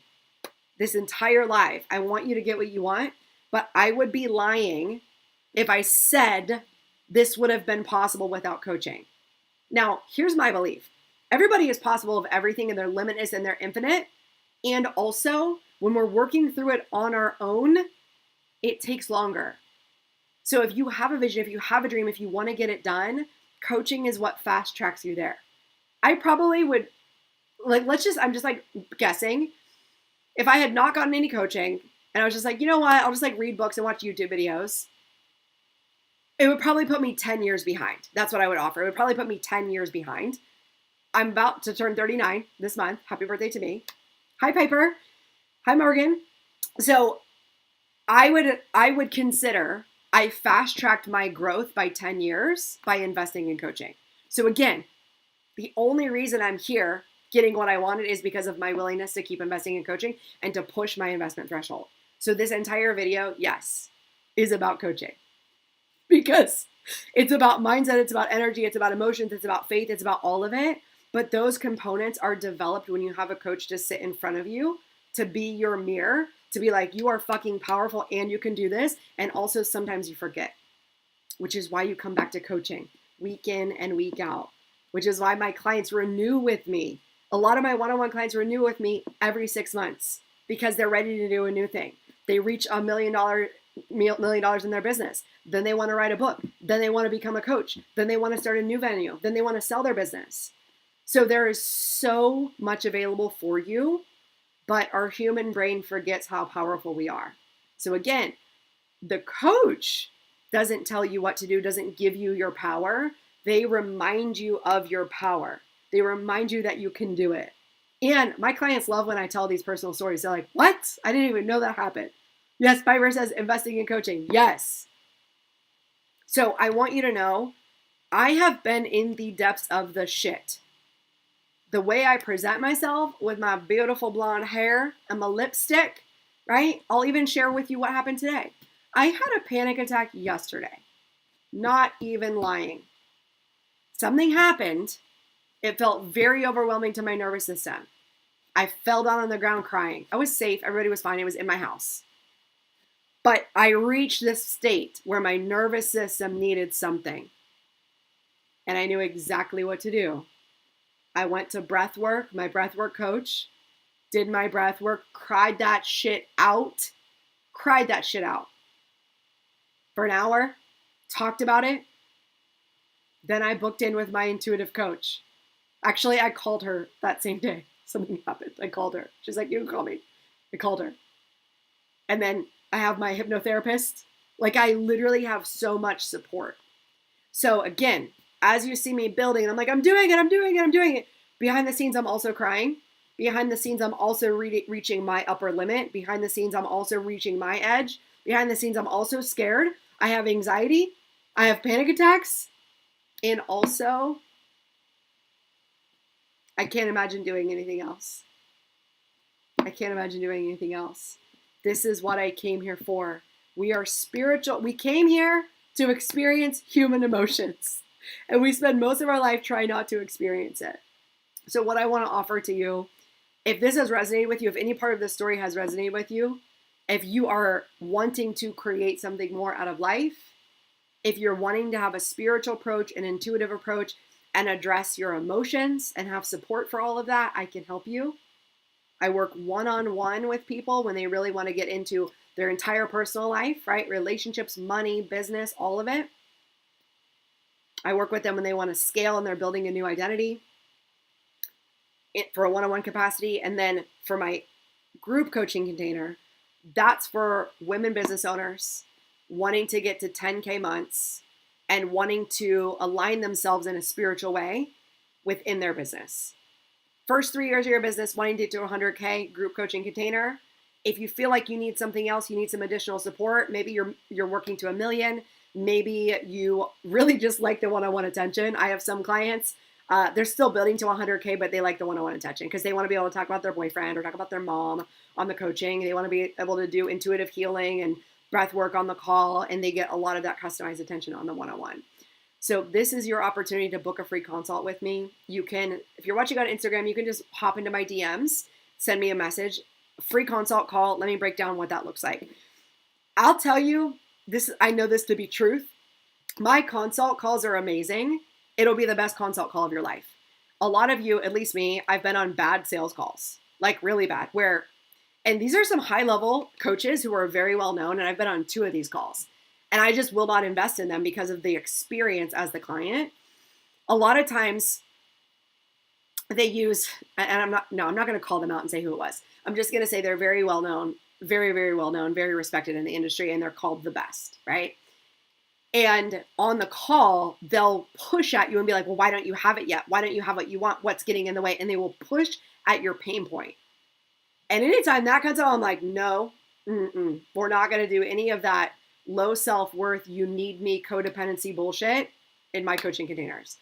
this entire life, I want you to get what you want, but I would be lying if I said this would have been possible without coaching. Now, here's my belief. Everybody is possible of everything, and they're limitless and they're infinite. And also, when we're working through it on our own, it takes longer. So if you have a vision, if you have a dream, if you want to get it done, coaching is what fast tracks you there. I probably would, I'm just like guessing. If I had not gotten any coaching and I was just like, you know what, I'll just like read books and watch YouTube videos, it would probably put me 10 years behind. That's what I would offer. It would probably put me 10 years behind. I'm about to turn 39 this month. Happy birthday to me. Hi, Piper. Hi, Morgan. So I would consider I fast-tracked my growth by 10 years by investing in coaching. So again, the only reason I'm here getting what I wanted is because of my willingness to keep investing in coaching and to push my investment threshold. So this entire video, yes, is about coaching because it's about mindset, it's about energy, it's about emotions, it's about faith, it's about all of it. But those components are developed when you have a coach to sit in front of you, to be your mirror, to be like, you are fucking powerful and you can do this. And also sometimes you forget, which is why you come back to coaching week in and week out. which is why my clients renew with me. A lot of my one-on-one clients renew with me every 6 months because they're ready to do a new thing. They reach $1 million in their business. Then they want to write a book. Then they want to become a coach. Then they want to start a new venue. Then they want to sell their business. So there is so much available for you, but our human brain forgets how powerful we are. So again, the coach doesn't tell you what to do, doesn't give you your power. They remind you of your power. They remind you that you can do it. And my clients love when I tell these personal stories. They're like, what? I didn't even know that happened. Yes, Piper says investing in coaching. Yes. So I want you to know, I have been in the depths of the shit. The way I present myself with my beautiful blonde hair and my lipstick, right? I'll even share with you what happened today. I had a panic attack yesterday. Not even lying. Something happened. It felt very overwhelming to my nervous system. I fell down on the ground crying. I was safe. Everybody was fine. It was in my house. But I reached this state where my nervous system needed something. And I knew exactly what to do. I went to breath work, my breath work coach, did my breath work, cried that shit out for an hour, talked about it. Then I booked in with my intuitive coach. Actually, I called her that same day. Something happened. I called her. She's like, you can call me. I called her. And then I have my hypnotherapist. Like, I literally have so much support. So again, as you see me building, and I'm like, I'm doing it. Behind the scenes, I'm also crying. Behind the scenes, I'm also reaching my upper limit. Behind the scenes, I'm also reaching my edge. Behind the scenes, I'm also scared. I have anxiety. I have panic attacks. And also, I can't imagine doing anything else. This is what I came here for. We are spiritual. We came here to experience human emotions. And we spend most of our life trying not to experience it. So what I want to offer to you, if this has resonated with you, if any part of this story has resonated with you, if you are wanting to create something more out of life, if you're wanting to have a spiritual approach, an intuitive approach, and address your emotions and have support for all of that, I can help you. I work one-on-one with people when they really want to get into their entire personal life, right? Relationships, money, business, all of it. I work with them when they want to scale and they're building a new identity for a one-on-one capacity. And then for my group coaching container, that's for women business owners wanting to get to 10K months and wanting to align themselves in a spiritual way within their business. First 3 years of your business, wanting to get to 100K group coaching container. If you feel like you need something else, you need some additional support, maybe you're working to 1 million, maybe you really just like the one-on-one attention. I have some clients, they're still building to 100K, but they like the one-on-one attention because they want to be able to talk about their boyfriend or talk about their mom on the coaching. They want to be able to do intuitive healing and breath work on the call, and they get a lot of that customized attention on the one-on-one. So this is your opportunity to book a free consult with me. You can, if you're watching on Instagram, you can just hop into my DMs, send me a message, free consult call. Let me break down what that looks like. I'll tell you this, I know this to be truth. My consult calls are amazing. It'll be the best consult call of your life. A lot of you, at least me, I've been on bad sales calls, like really bad, and these are some high level coaches who are very well known. And I've been on 2 of these calls. And I just will not invest in them because of the experience as the client. A lot of times they use, and I'm not going to call them out and say who it was. I'm just going to say they're very well known, very, very well known, very respected in the industry, and they're called the best, right? And on the call, they'll push at you and be like, well, why don't you have it yet? Why don't you have what you want? What's getting in the way? And they will push at your pain point. And anytime that comes out, I'm like, no, we're not going to do any of that low self-worth, you need me codependency bullshit in my coaching containers.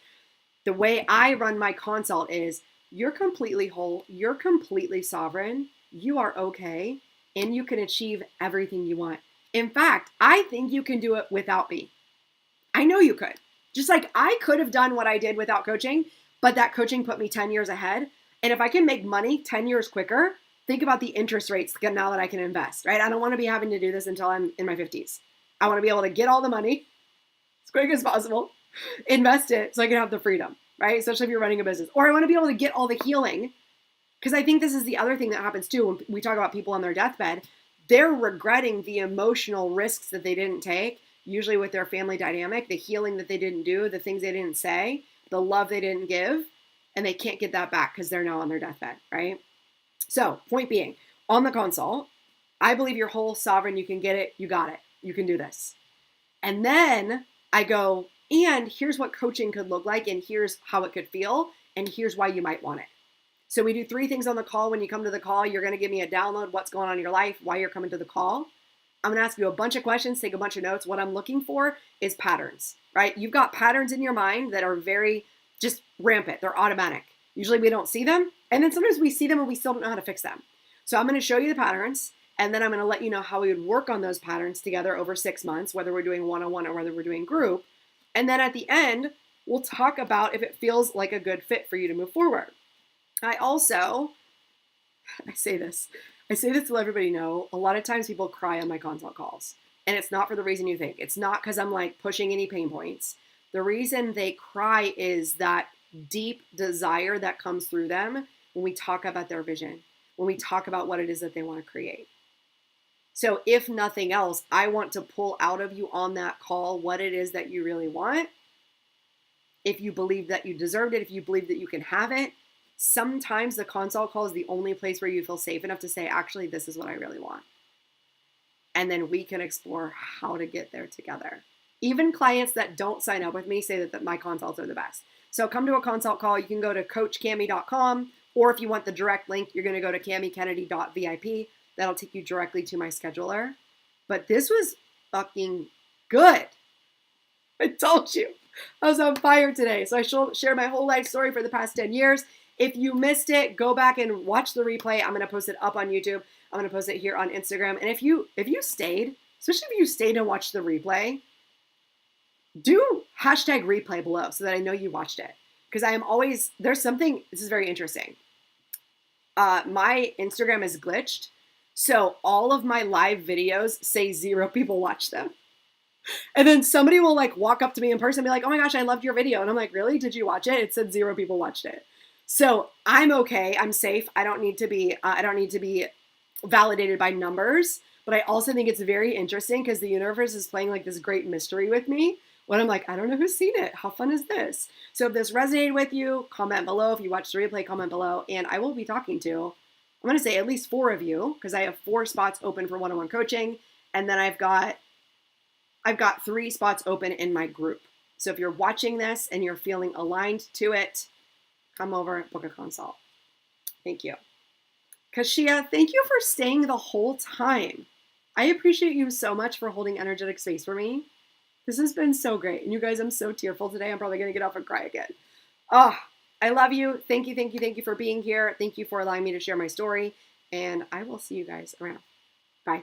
The way I run my consult is you're completely whole, you're completely sovereign, you are okay, and you can achieve everything you want. In fact, I think you can do it without me. I know you could. Just like I could have done what I did without coaching, but that coaching put me 10 years ahead. And if I can make money 10 years quicker, think about the interest rates now that I can invest, right? I don't want to be having to do this until I'm in my 50s. I want to be able to get all the money as quick as possible, invest it so I can have the freedom, right? Especially if you're running a business. Or I want to be able to get all the healing. Because I think this is the other thing that happens too when we talk about people on their deathbed. They're regretting the emotional risks that they didn't take, usually with their family dynamic, the healing that they didn't do, the things they didn't say, the love they didn't give, and they can't get that back because they're now on their deathbed, right? So, point being, on the consult, I believe you're whole, sovereign, you can get it, you got it, you can do this. And then I go, and here's what coaching could look like, and here's how it could feel, and here's why you might want it. So we do 3 things on the call. When you come to the call, you're going to give me a download, what's going on in your life, why you're coming to the call. I'm going to ask you a bunch of questions, take a bunch of notes. What I'm looking for is patterns, right? You've got patterns in your mind that are very just rampant. They're automatic. Usually we don't see them. And then sometimes we see them and we still don't know how to fix them. So I'm going to show you the patterns. And then I'm going to let you know how we would work on those patterns together over 6 months, whether we're doing one-on-one or whether we're doing group. And then at the end, we'll talk about if it feels like a good fit for you to move forward. I say this to let everybody know, a lot of times people cry on my consult calls. And it's not for the reason you think. It's not because I'm like pushing any pain points. The reason they cry is that deep desire that comes through them when we talk about their vision, when we talk about what it is that they want to create. So if nothing else, I want to pull out of you on that call what it is that you really want. If you believe that you deserved it, if you believe that you can have it, sometimes the consult call is the only place where you feel safe enough to say, actually, this is what I really want. And then we can explore how to get there together. Even clients that don't sign up with me say that my consults are the best. So come to a consult call. You can go to coachcami.com, or if you want the direct link, you're going to go to camikennedy.vip. That'll take you directly to my scheduler. But this was fucking good. I told you. I was on fire today. So I shared my whole life story for the past 10 years. If you missed it, go back and watch the replay. I'm going to post it up on YouTube. I'm going to post it here on Instagram. And if you stayed, especially if you stayed and watched the replay, do hashtag replay below so that I know you watched it. Because I am always, there's something, this is very interesting. My Instagram is glitched. So all of my live videos say 0 people watch them. And then somebody will like walk up to me in person and be like, oh my gosh, I loved your video. And I'm like, really? Did you watch it? It said 0 people watched it. So I'm okay. I'm safe. I don't need to be validated by numbers. But I also think it's very interesting because the universe is playing like this great mystery with me when I'm like, I don't know who's seen it. How fun is this? So if this resonated with you, comment below. If you watched the replay, comment below. And I will be talking to, I'm going to say at least 4 of you because I have 4 spots open for one-on-one coaching. And then I've got 3 spots open in my group. So if you're watching this and you're feeling aligned to it, come over, book a consult. Thank you. Kashia, thank you for staying the whole time. I appreciate you so much for holding energetic space for me. This has been so great. And you guys, I'm so tearful today. I'm probably going to get off and cry again. Oh, I love you. Thank you for being here. Thank you for allowing me to share my story. And I will see you guys around. Bye.